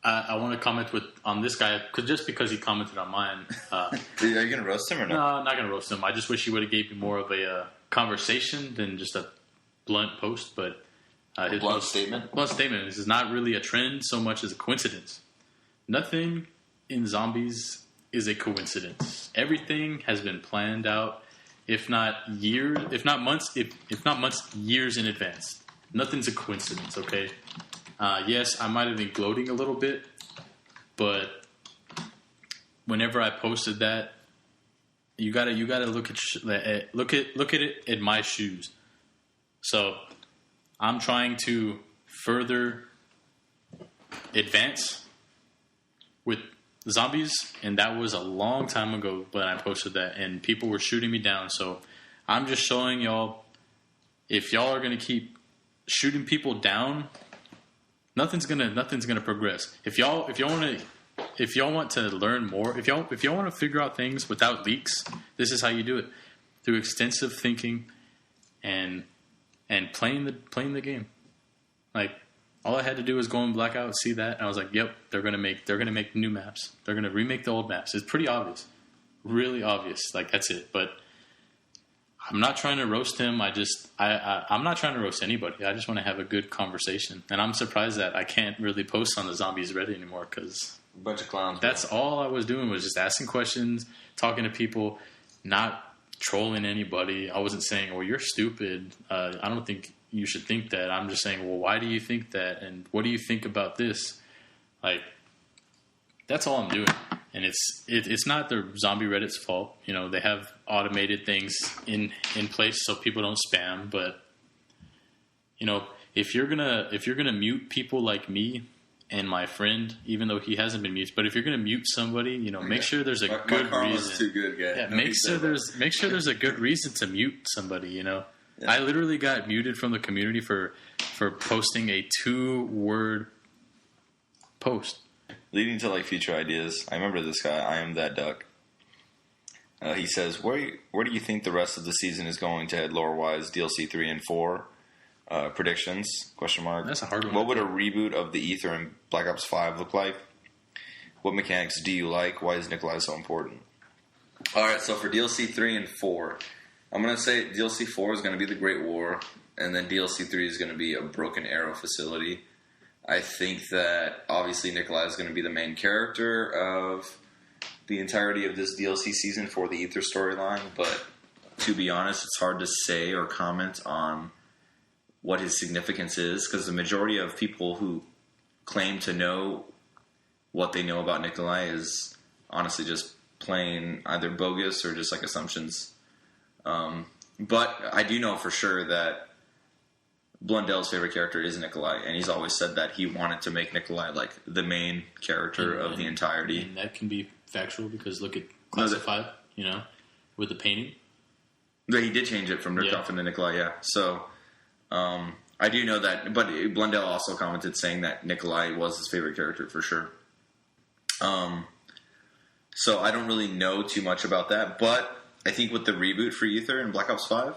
Speaker 2: I want to comment on this guy, just because he commented on mine.
Speaker 3: Are you going to roast him or no?
Speaker 2: No, I'm not going to roast him. I just wish he would have gave me more of a conversation than just a blunt post. But his
Speaker 3: blunt statement?
Speaker 2: Blunt statement. This is not really a trend so much as a coincidence. Nothing in Zombies is a coincidence. Everything has been planned out. if not years, if not months, if not months, years in advance. Nothing's a coincidence, okay? Yes, I might have been gloating a little bit, but whenever I posted that, you gotta look at it in my shoes. So I'm trying to further advance with zombies, and that was a long time ago when I posted that, and people were shooting me down. So I'm just showing y'all, if y'all are gonna keep shooting people down, nothing's gonna progress. If y'all want to learn more, if y'all want to figure out things without leaks, this is how you do it, through extensive thinking and playing the game. Like, all I had to do was go in Blackout, see that, and I was like, "Yep, they're gonna make new maps. They're gonna remake the old maps." It's pretty obvious, really obvious. Like, that's it. But I'm not trying to roast him. I'm not trying to roast anybody. I just want to have a good conversation. And I'm surprised that I can't really post on the Zombies Reddit anymore, because
Speaker 3: a bunch of clowns.
Speaker 2: That's all I was doing, was just asking questions, talking to people, not trolling anybody. I wasn't saying, "Well, you're stupid. I don't think you should think that." I'm just saying, "Well, why do you think that? And what do you think about this?" Like, that's all I'm doing. And it's not the Zombie Reddit's fault. You know, they have automated things in place so people don't spam. But, you know, if you're gonna mute people like me and my friend, even though he hasn't been muted, but if you're gonna mute somebody, you know, make sure there's a good reason.
Speaker 3: Too good, guy.
Speaker 2: Yeah, make sure there's a good reason to mute somebody. You know, yeah. I literally got muted from the community for posting a 2-word post.
Speaker 3: Leading to, like, future ideas, I remember this guy, I Am That Duck. He says, where do you think the rest of the season is going to head lore-wise, DLC 3 and 4? Predictions, question mark.
Speaker 2: That's a hard one.
Speaker 3: What would a reboot of the Ether in Black Ops 5 look like? What mechanics do you like? Why is Nikolai so important? Alright, so for DLC 3 and 4, I'm going to say DLC 4 is going to be the Great War, and then DLC 3 is going to be a Broken Arrow facility. I think that, obviously, Nikolai is going to be the main character of the entirety of this DLC season for the Ether storyline, but to be honest, it's hard to say or comment on what his significance is, because the majority of people who claim to know what they know about Nikolai is honestly just plain either bogus or just, like, assumptions. But I do know for sure that Blundell's favorite character is Nikolai, and he's always said that he wanted to make Nikolai, like, the main character of the entirety.
Speaker 2: And that can be factual, because look at Classified, you know, with the painting.
Speaker 3: Yeah, he did change it from Richthofen to Nikolai, yeah. So, I do know that, but Blundell also commented saying that Nikolai was his favorite character for sure. So I don't really know too much about that, but I think with the reboot for Ether in Black Ops 5,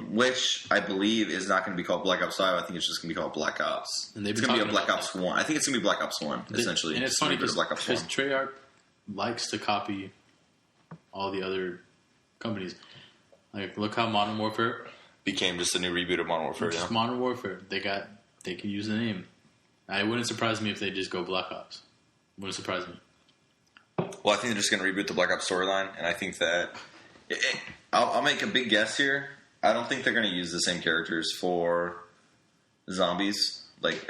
Speaker 3: which I believe is not going to be called Black Ops 5. I think it's just going to be called Black Ops. And it's going to be a Black Ops 1. I think it's going to be Black Ops 1, essentially.
Speaker 2: And it's funny because Treyarch likes to copy all the other companies. Like, look how Modern Warfare
Speaker 3: became just a new reboot of Modern Warfare.
Speaker 2: Just Modern Warfare. They can use the name. It wouldn't surprise me if they just go Black Ops. Wouldn't surprise me.
Speaker 3: Well, I think they're just going to reboot the Black Ops storyline, and I think that I'll make a big guess here. I don't think they're going to use the same characters for zombies, like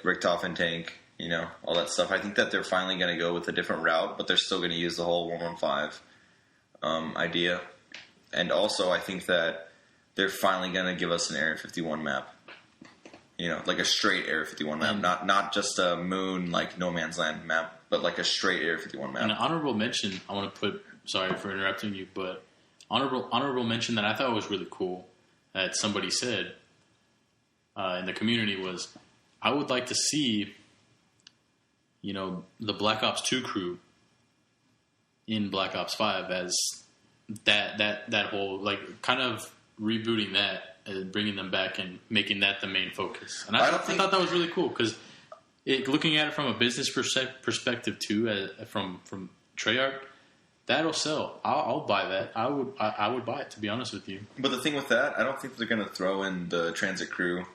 Speaker 3: Richthofen tank, you know, all that stuff. I think that they're finally going to go with a different route, but they're still going to use the whole 115 idea. And also, I think that they're finally going to give us an Area 51 map. You know, like a straight Area 51 map, not just a moon, like No Man's Land map, but like a straight Area 51 map.
Speaker 2: And an honorable mention, I want to put, sorry for interrupting you, but honorable mention that I thought was really cool that somebody said in the community was, I would like to see, you know, the Black Ops 2 crew in Black Ops 5 as that whole, like, kind of rebooting that and bringing them back and making that the main focus. And I thought that was really cool, because looking at it from a business perspective too, from Treyarch, that'll sell. I'll buy that. I would buy it, to be honest with you.
Speaker 3: But the thing with that, I don't think they're going to throw in the transit crew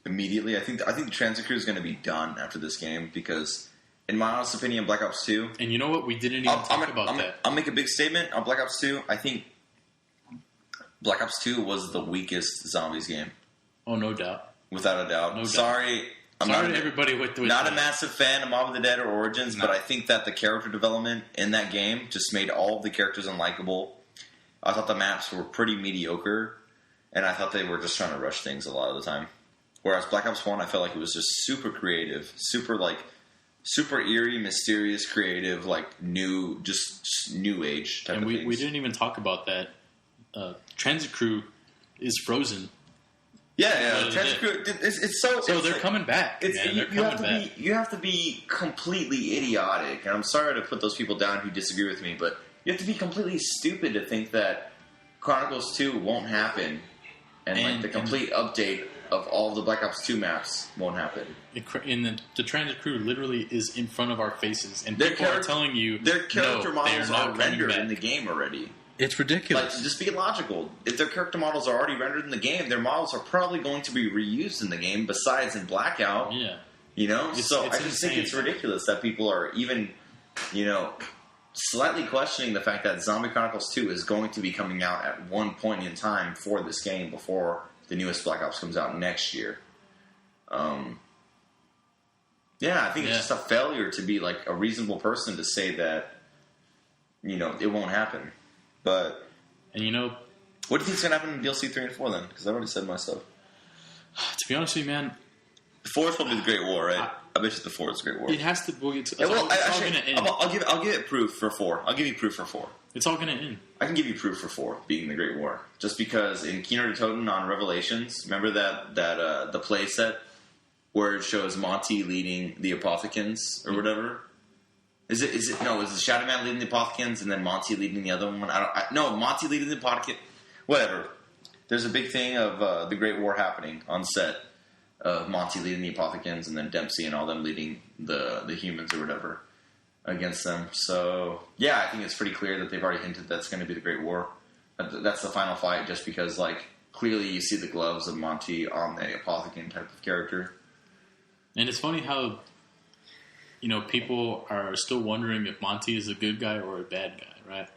Speaker 3: immediately. I think the transit crew is going to be done after this game, because, in my honest opinion, Black Ops 2...
Speaker 2: And you know what? We didn't even talk about that.
Speaker 3: I'll make a big statement on Black Ops 2. I think
Speaker 1: Black Ops 2 was the weakest zombies game.
Speaker 2: Oh, no doubt.
Speaker 1: Without a doubt.
Speaker 2: No doubt.
Speaker 1: Sorry to
Speaker 2: everybody with
Speaker 1: not a massive fan of Mob of the Dead or Origins, but I think that the character development in that game just made all of the characters unlikable. I thought the maps were pretty mediocre, and I thought they were just trying to rush things a lot of the time. Whereas Black Ops 1, I felt like it was just super creative, super eerie, mysterious, creative, like new age type of things. And
Speaker 2: we didn't even talk about that. Transit Crew is frozen.
Speaker 1: Yeah. Transit Crew. It's so
Speaker 2: they're coming back.
Speaker 1: You have to be completely idiotic, and I'm sorry to put those people down who disagree with me, but you have to be completely stupid to think that Chronicles 2 won't happen, and the complete update of all of the Black Ops 2 maps won't happen.
Speaker 2: The Transit Crew literally is in front of our faces, and people are telling you
Speaker 1: their character models are rendered in the game already.
Speaker 2: It's ridiculous.
Speaker 1: Like, just be logical. If their character models are already rendered in the game, their models are probably going to be reused in the game, besides in Blackout.
Speaker 2: Yeah.
Speaker 1: You know? I just think it's ridiculous that people are even, slightly questioning the fact that Zombie Chronicles 2 is going to be coming out at one point in time for this game before the newest Black Ops comes out next year. I think it's just a failure to be like a reasonable person to say that, it won't happen. But,
Speaker 2: what do you
Speaker 1: think is going to happen in DLC 3 and 4 then? Because I already said my stuff.
Speaker 2: To be honest with you, man,
Speaker 1: 4 is probably the Great War, right? I bet you the 4 is the Great War.
Speaker 2: It has to be.
Speaker 1: I'll give it proof for 4. I'll give you proof for 4.
Speaker 2: It's all going to end.
Speaker 1: I can give you proof for 4 being the Great War, just because in Keynote Toten on Revelations, remember that the play set where it shows Monty leading the Apothecans or whatever. Is it the Shadow Man leading the Apothecans and then Monty leading the other one? Monty leading the Apothecans. Whatever. There's a big thing of the Great War happening on set of Monty leading the Apothecans and then Dempsey and all them leading the humans or whatever against them. So, I think it's pretty clear that they've already hinted that's going to be the Great War. That's the final fight, just because, like, clearly you see the gloves of Monty on the Apothecant type of character.
Speaker 2: And it's funny how, people are still wondering if Monty is a good guy or a bad guy, right?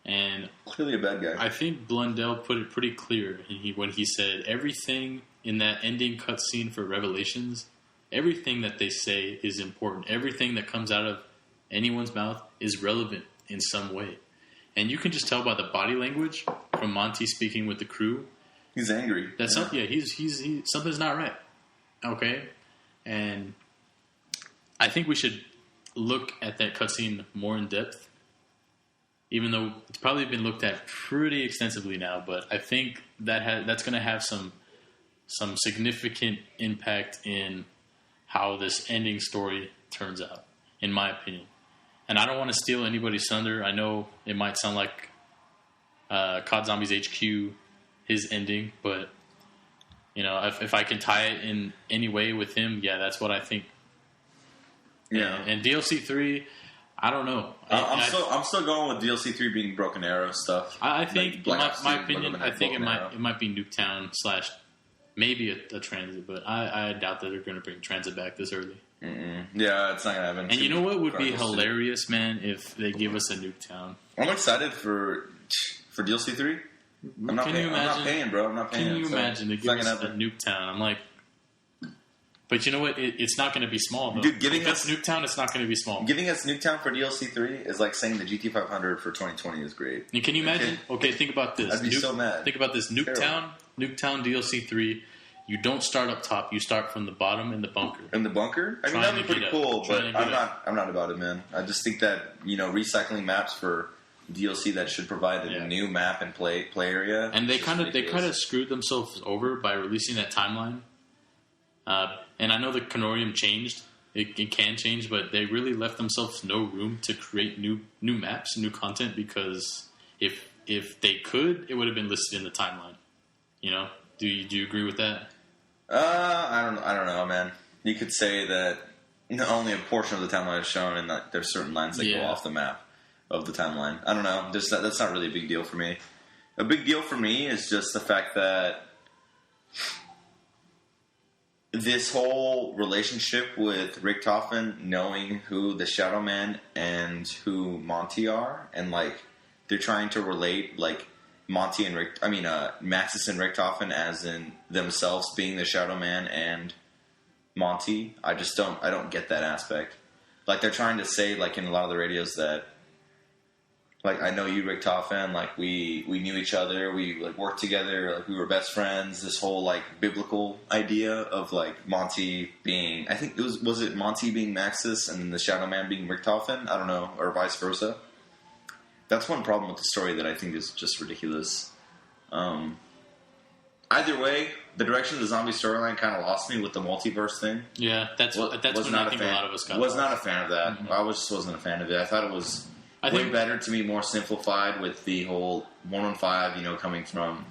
Speaker 2: And
Speaker 1: clearly a bad guy.
Speaker 2: I think Blundell put it pretty clear when he said everything in that ending cutscene for Revelations, everything that they say is important. Everything that comes out of anyone's mouth is relevant in some way. And you can just tell by the body language from Monty speaking with the crew.
Speaker 1: He's angry.
Speaker 2: He's something's not right. Okay? And I think we should look at that cutscene more in depth, even though it's probably been looked at pretty extensively now. But I think that's going to have some significant impact in how this ending story turns out, in my opinion. And I don't want to steal anybody's thunder. I know it might sound like COD Zombies HQ, his ending, but if I can tie it in any way with him, that's what I think.
Speaker 1: Yeah.
Speaker 2: And DLC 3, I don't know.
Speaker 1: I'm still going with DLC 3 being Broken Arrow stuff.
Speaker 2: I think, in my opinion, I think it might be Nuketown / maybe a transit, but I doubt that they're going to bring transit back this early.
Speaker 1: Mm-mm. Yeah, it's not going to happen.
Speaker 2: And you know what would be hilarious, man, if they give us a Nuketown?
Speaker 1: I'm excited for DLC 3. I'm not paying, bro. I'm not paying.
Speaker 2: Can you imagine they give us a Nuketown? I'm like, but you know what? It's not going to be small, though.
Speaker 1: Dude, giving us
Speaker 2: Nuketown, it's not going to be small.
Speaker 1: Giving us Nuketown for DLC 3 is like saying the GT500 for 2020 is great.
Speaker 2: And can you imagine? Okay, think about this.
Speaker 1: I'd be so mad.
Speaker 2: Think about this. Nuketown DLC 3. You don't start up top. You start from the bottom in the bunker.
Speaker 1: In the bunker? I mean, that'd be pretty cool, but I'm not about it, man. I just think that, recycling maps for DLC that should provide a new map and play area.
Speaker 2: And they kind of screwed themselves over by releasing that timeline. And I know the Canorium changed. It can change, but they really left themselves no room to create new maps, new content, because if they could, it would have been listed in the timeline. Do you agree with that?
Speaker 1: I don't know, man. You could say that only a portion of the timeline is shown, and that there's certain lines that go off the map of the timeline. I don't know. That's not really a big deal for me. A big deal for me is just the fact that this whole relationship with Richtofen knowing who the Shadow Man and who Monty are, and like they're trying to relate like Monty and Rick. I mean, Maxis and Richtofen as in themselves being the Shadow Man and Monty. I don't get that aspect. Like they're trying to say, like in a lot of the radios that, like I know you, Richtofen. Like we knew each other. We like worked together. Like we were best friends. This whole like biblical idea of like Monty being. I think was it Monty being Maxis and then the Shadow Man being Richtofen? I don't know, or vice versa. That's one problem with the story that I think is just ridiculous. Either way, the direction of the zombie storyline kind of lost me with the multiverse thing.
Speaker 2: Yeah, that's when I think a lot of us got
Speaker 1: Was not a fan of that.
Speaker 2: Mm-hmm.
Speaker 1: I just wasn't a fan of it. I thought it was way better to me, more simplified with the whole 115, coming from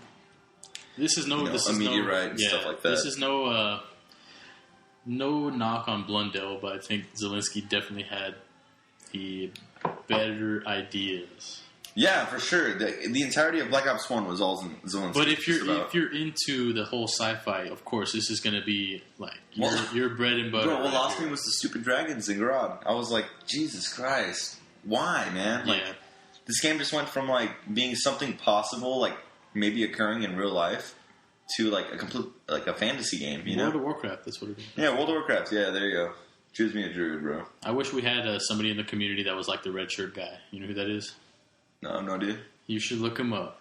Speaker 2: this is no
Speaker 1: a meteorite and stuff like that.
Speaker 2: This is no knock on Blundell, but I think Zelensky definitely had the better ideas.
Speaker 1: Yeah, for sure. The entirety of Black Ops 1 was all Zelensky.
Speaker 2: But if you're into the whole sci-fi, of course, this is going to be like your bread and butter.
Speaker 1: Bro, what lost me was the stupid dragons in Grod. I was like, Jesus Christ, why, man? Like, this game just went from like being something possible, like maybe occurring in real life, to like a complete like a fantasy game.
Speaker 2: World of Warcraft, that's what it is.
Speaker 1: Yeah, World of Warcraft. Yeah, there you go. Choose me a druid, bro.
Speaker 2: I wish we had somebody in the community that was like the red shirt guy. You know who that is?
Speaker 1: No, no idea.
Speaker 2: You should look him up.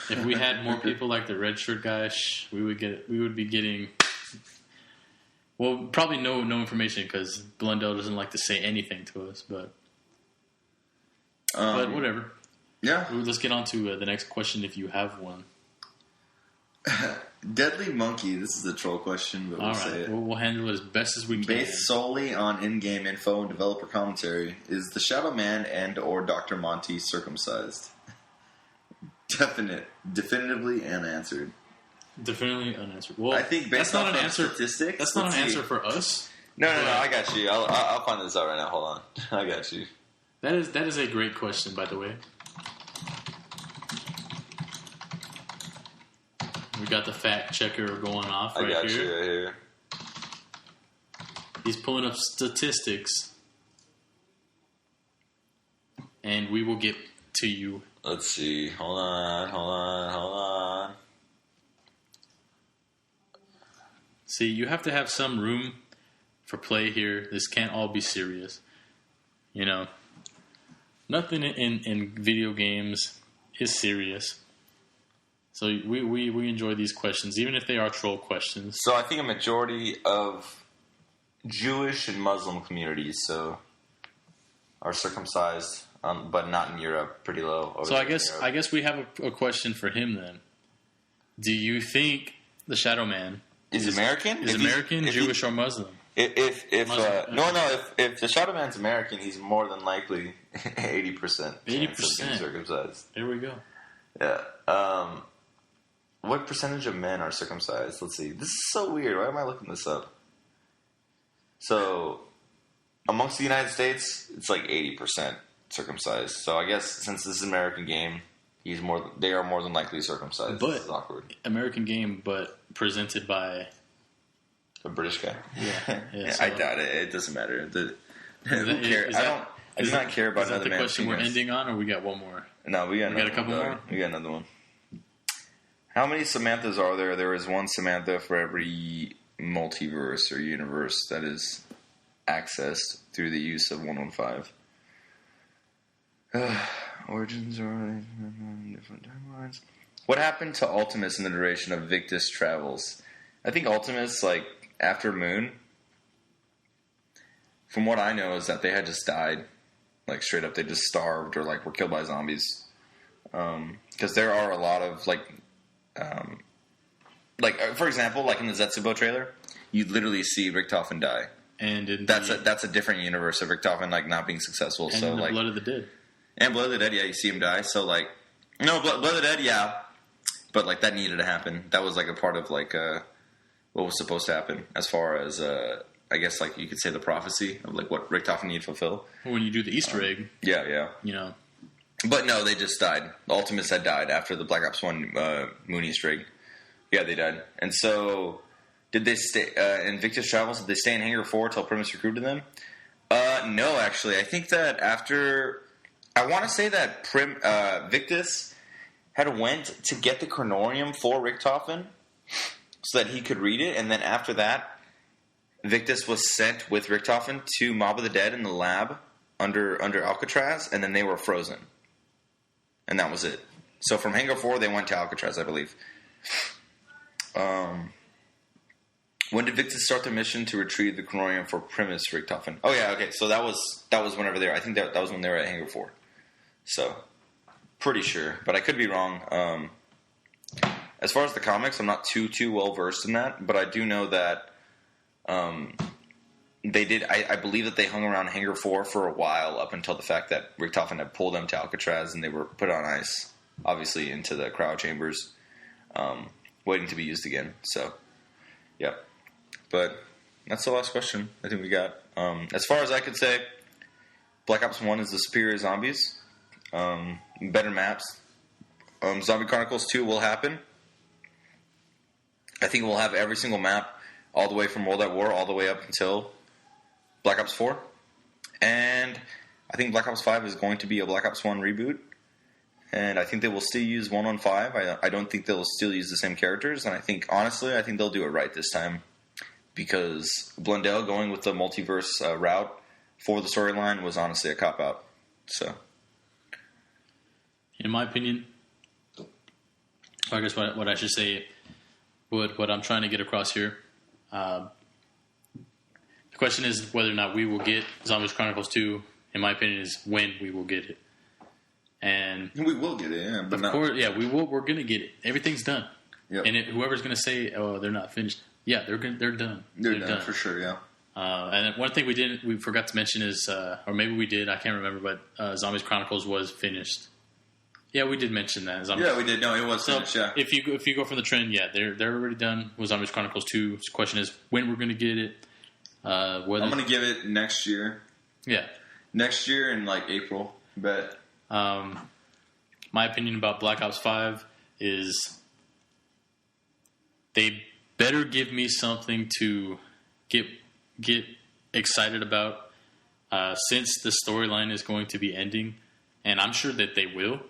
Speaker 2: If we had more people like the red shirt guy, we would be getting. Well, probably no information because Blundell doesn't like to say anything to us, but whatever.
Speaker 1: Yeah.
Speaker 2: Let's get on to the next question if you have one.
Speaker 1: Deadly Monkey. This is a troll question, but we'll say it.
Speaker 2: We'll handle it as best as we can.
Speaker 1: Based solely on in-game info and developer commentary, is the Shadow Man and or Dr. Monty circumcised? Definitively unanswered.
Speaker 2: Definitely unanswered. Well,
Speaker 1: I think based on statistics,
Speaker 2: that's not an answer for us.
Speaker 1: No. I got you. I'll find this out right now. Hold on. I got you.
Speaker 2: That is a great question, by the way. We got the fact checker going off right here. I got you right here. He's pulling up statistics, and we will get to you.
Speaker 1: Let's see. Hold on.
Speaker 2: See, you have to have some room for play here. This can't all be serious. Nothing in video games is serious. So we enjoy these questions, even if they are troll questions.
Speaker 1: So I think a majority of Jewish and Muslim communities are circumcised, but not in Europe. Pretty low.
Speaker 2: So I guess we have a question for him then. Do you think the Shadow Man
Speaker 1: is American?
Speaker 2: Is American, Jewish, or Muslim?
Speaker 1: If the Shadow Man's American, he's more than likely 80%.
Speaker 2: 80%
Speaker 1: circumcised.
Speaker 2: There we go.
Speaker 1: Yeah. What percentage of men are circumcised? Let's see. This is so weird. Why am I looking this up? So, amongst the United States, it's like 80% circumcised. So I guess since this is an American game, they are more than likely circumcised.
Speaker 2: But
Speaker 1: this is awkward.
Speaker 2: American game, but presented by
Speaker 1: a British guy.
Speaker 2: Yeah.
Speaker 1: So I doubt it. It doesn't matter. Who cares? I do not care about another man's penis. Is that the question
Speaker 2: we're ending on, or we got one more?
Speaker 1: No, we got a couple more. We got another one. How many Samanthas are there? There is one Samantha for every multiverse or universe that is accessed through the use of 115. Origins are different timelines. What happened to Ultimus in the duration of Victus travels? I think Ultimus, like, after Moon, from what I know, is that they had just died. Like, straight up, they just starved or, like, were killed by zombies. Because there are a lot of, for example, like in the Zetsubo trailer, you literally see Richtofen die.
Speaker 2: And
Speaker 1: that's a different universe of Richtofen, like, not being successful.
Speaker 2: And
Speaker 1: so,
Speaker 2: in
Speaker 1: like,
Speaker 2: Blood of the Dead.
Speaker 1: And Blood of the Dead, yeah, you see him die. So, like, no, Blood of the Dead, yeah. But, like, that needed to happen. That was, like, a part of, like, what was supposed to happen as far as, I guess, like, you could say the prophecy of, like, what Richtofen needed to fulfill.
Speaker 2: When you do the Easter egg.
Speaker 1: Yeah. But no, they just died. The Ultimates had died after the Black Ops 1 Moon Easter egg. Yeah, they died. And so, did they stay, in Victus Travels, did they stay in Hangar 4 until Primus recruited them? No, actually. I think that after, I want to say that Victus
Speaker 3: had went to get the Chronorium for Richtofen so that he could read it, and then after that, Victus was sent with Richtofen to Mob of the Dead in the lab under Alcatraz, and then they were frozen. And that was it. So from Hangar 4, they went to Alcatraz, I believe. When did Victus start the mission to retrieve the Chronorium for Primus Richtofen? Oh yeah, okay. So that was whenever they were. I think that was when they were at Hangar 4. So pretty sure, but I could be wrong. As far as the comics, I'm not too well versed in that, but I do know that they did. I believe that they hung around Hangar 4 for a while, up until the fact that Richtofen had pulled them to Alcatraz, and they were put on ice, obviously into the cryo chambers, waiting to be used again. So, yeah. But that's the last question I think we got. As far as I could say, Black Ops 1 is the superior zombies. Better maps. Zombie Chronicles 2 will happen. I think we'll have every single map all the way from World at War all the way up until Black Ops 4. And I think Black Ops 5 is going to be a Black Ops 1 reboot. And I think they will still use 115. I don't think they'll still use the same characters. And I think, honestly, I think they'll do it right this time. Because Blundell going with the multiverse route for the storyline was honestly a cop-out. So,
Speaker 2: in my opinion, I guess what I should say, what I'm trying to get across here, the question is whether or not we will get Zombie Chronicles 2. In my opinion, is when we will get it. And
Speaker 1: we will get it, yeah. But
Speaker 2: of course, yeah, we will. We're gonna get it. Everything's done.
Speaker 1: Yep.
Speaker 2: And whoever's gonna say, "Oh, they're not finished," yeah, they're done.
Speaker 1: They're done for sure. Yeah.
Speaker 2: And one thing we forgot to mention is, or maybe we did, I can't remember, but Zombies Chronicles was finished. Yeah, we did mention that.
Speaker 1: Yeah, we did. No, it was finished. Yeah.
Speaker 2: If you go from the trend, yeah, they're already done with Zombies Chronicles 2. The question is when we're gonna get it.
Speaker 1: I'm gonna give it next year.
Speaker 2: Yeah.
Speaker 1: Next year in like April. Bet.
Speaker 2: My opinion about Black Ops 5 is they better give me something to get excited about, since the storyline is going to be ending, and I'm sure that they will,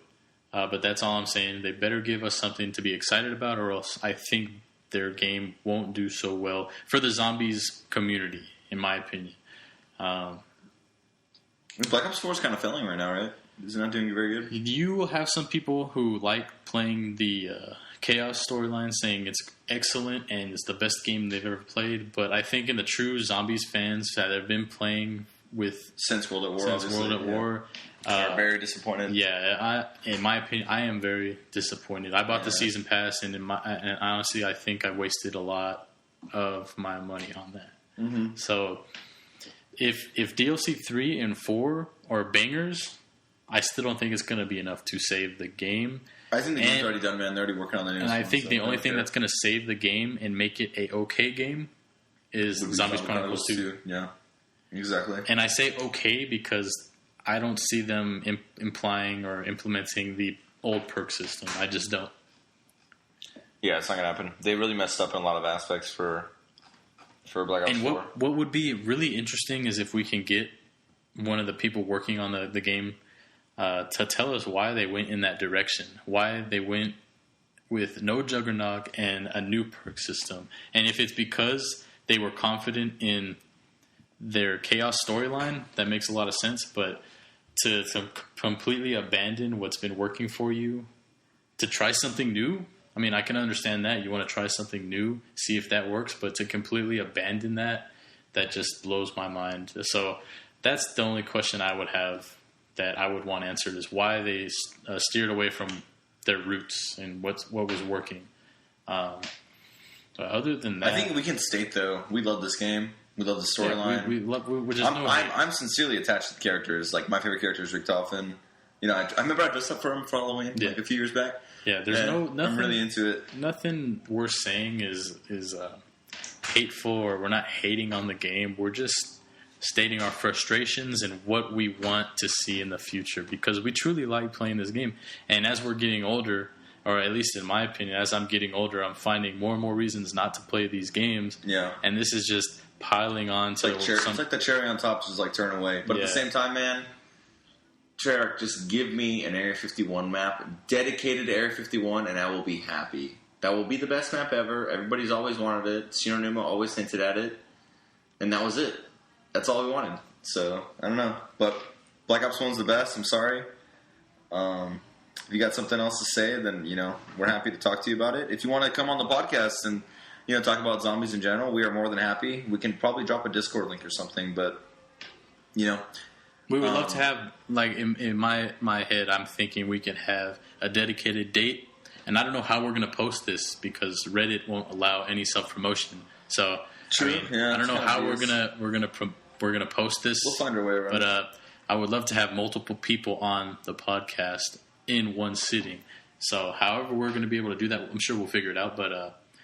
Speaker 2: but that's all I'm saying. They better give us something to be excited about, or else I think their game won't do so well for the zombies community, in my opinion.
Speaker 1: Black Ops 4 is kind of failing right now, right? Is it not doing very good?
Speaker 2: You will have some people who like playing the Chaos storyline, saying it's excellent and it's the best game they've ever played. But I think in the true Zombies fans that have been playing
Speaker 1: since World at War,
Speaker 2: are
Speaker 1: very disappointed.
Speaker 2: Yeah, in my opinion, I am very disappointed. I bought the season pass, and honestly, I think I wasted a lot of my money on that.
Speaker 1: Mm-hmm.
Speaker 2: So, if DLC 3 and 4 are bangers, I still don't think it's going to be enough to save the game.
Speaker 1: I think the game's already done, man. They're already working on the newest
Speaker 2: one. And I
Speaker 1: one,
Speaker 2: think the only thing that's going to save the game and make it a okay game is Zombie Chronicles 2.
Speaker 1: Yeah, exactly.
Speaker 2: And I say okay because I don't see them implying or implementing the old perk system. I just don't.
Speaker 3: Yeah, it's not going to happen. They really messed up in a lot of aspects for Black Ops 4.
Speaker 2: And what would be really interesting is if we can get one of the people working on the game to tell us why they went in that direction, why they went with no Juggernog and a new perk system. And if it's because they were confident in their Chaos storyline, that makes a lot of sense. But to completely abandon what's been working for you, to try something new, I mean, I can understand that. You want to try something new, see if that works. But to completely abandon that just blows my mind. So that's the only question I would have that I would want answered, is why they steered away from their roots and what was working. But other than that,
Speaker 1: I think we can state, though, we love this game. We love the storyline. I'm sincerely attached to the characters. Like, my favorite character is Richtofen. You know, I remember I dressed up for him for Halloween like a few years back.
Speaker 2: Yeah, there's nothing.
Speaker 1: I'm really into it.
Speaker 2: Nothing we're saying is hateful, or we're not hating on the game. We're just stating our frustrations and what we want to see in the future, because we truly like playing this game. And as we're getting older, or at least in my opinion, as I'm getting older, I'm finding more and more reasons not to play these games.
Speaker 1: Yeah.
Speaker 2: And this is just piling on to
Speaker 1: it's like the cherry on top, just like turn away. But at the same time, man, Treyarch, just give me an Area 51 map dedicated to Area 51, and I will be happy. That will be the best map ever. Everybody's always wanted it. Sinonuma always hinted at it, and that was it. That's all we wanted. So I don't know, but Black Ops 1's the best. I'm sorry. If you got something else to say, then we're happy to talk to you about it. If you want to come on the podcast and talk about zombies in general, we are more than happy. We can probably drop a Discord link or something, but we
Speaker 2: would love to have, like, in my head, I'm thinking we can have a dedicated date, and I don't know how we're going to post this because Reddit won't allow any self-promotion. So
Speaker 1: true.
Speaker 2: I don't know how we're gonna post this.
Speaker 1: We'll find our way around.
Speaker 2: But I would love to have multiple people on the podcast in one sitting. So however we're going to be able to do that, I'm sure we'll figure it out. But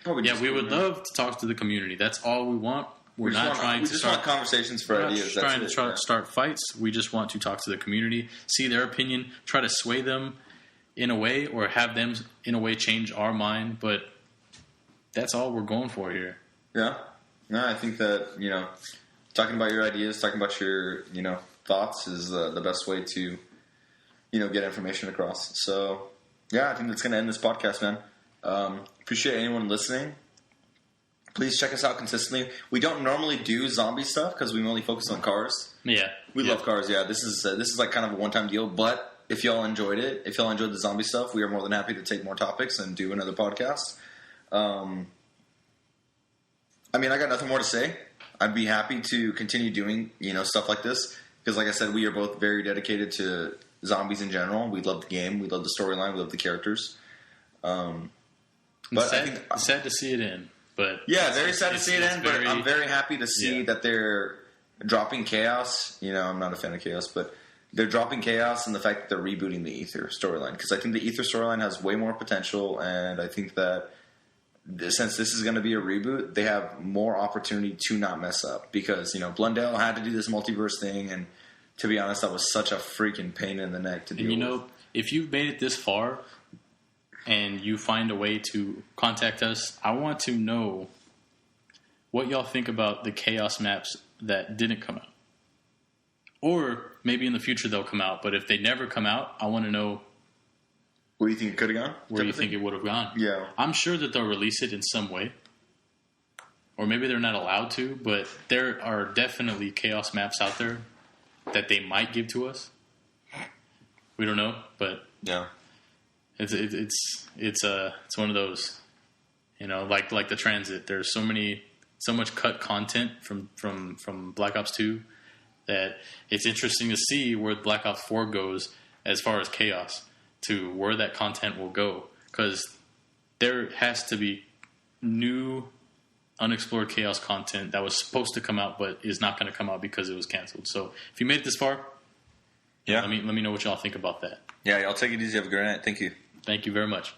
Speaker 2: we would love to talk to the community. That's all we want. We just want
Speaker 1: conversations for ideas.
Speaker 2: We're not trying to start fights. We just want to talk to the community, see their opinion, try to sway them in a way, or have them in a way change our mind. But that's all we're going for here.
Speaker 1: Yeah. No, I think that talking about your ideas, talking about your thoughts is the best way to get information across. So yeah, I think that's going to end this podcast, man. Appreciate anyone listening. Please check us out consistently. We don't normally do zombie stuff because we only focus on cars.
Speaker 2: Yeah,
Speaker 1: we love cars. Yeah, this is like kind of a one-time deal. But if y'all enjoyed it, if y'all enjoyed the zombie stuff, we are more than happy to take more topics and do another podcast. I got nothing more to say. I'd be happy to continue doing stuff like this because, like I said, we are both very dedicated to zombies in general. We love the game. We love the storyline. We love the characters. But
Speaker 2: sad to see it in. But
Speaker 1: yeah, very sad to see it end. But I'm very happy to see that they're dropping Chaos. I'm not a fan of Chaos, but they're dropping Chaos and the fact that they're rebooting the Ether storyline because I think the Ether storyline has way more potential, and I think that since this is going to be a reboot, they have more opportunity to not mess up because Blundell had to do this multiverse thing, and to be honest, that was such a freaking pain in the neck to deal with.
Speaker 2: If you've made it this far and you find a way to contact us, I want to know what y'all think about the Chaos maps that didn't come out. Or maybe in the future they'll come out, but if they never come out, I want to know
Speaker 1: where you think it could have gone?
Speaker 2: Where you think it would have gone?
Speaker 1: Yeah.
Speaker 2: I'm sure that they'll release it in some way. Or maybe they're not allowed to, but there are definitely Chaos maps out there that they might give to us. We don't know, but
Speaker 1: yeah.
Speaker 2: It's one of those, like the Transit. There's so much cut content from Black Ops 2 that it's interesting to see where Black Ops 4 goes as far as Chaos, to where that content will go, because there has to be new unexplored Chaos content that was supposed to come out but is not going to come out because it was canceled. So if you made it this far, let me know what y'all think about that.
Speaker 1: Yeah, y'all take it easy. Have a great night. Thank you.
Speaker 2: Thank you very much.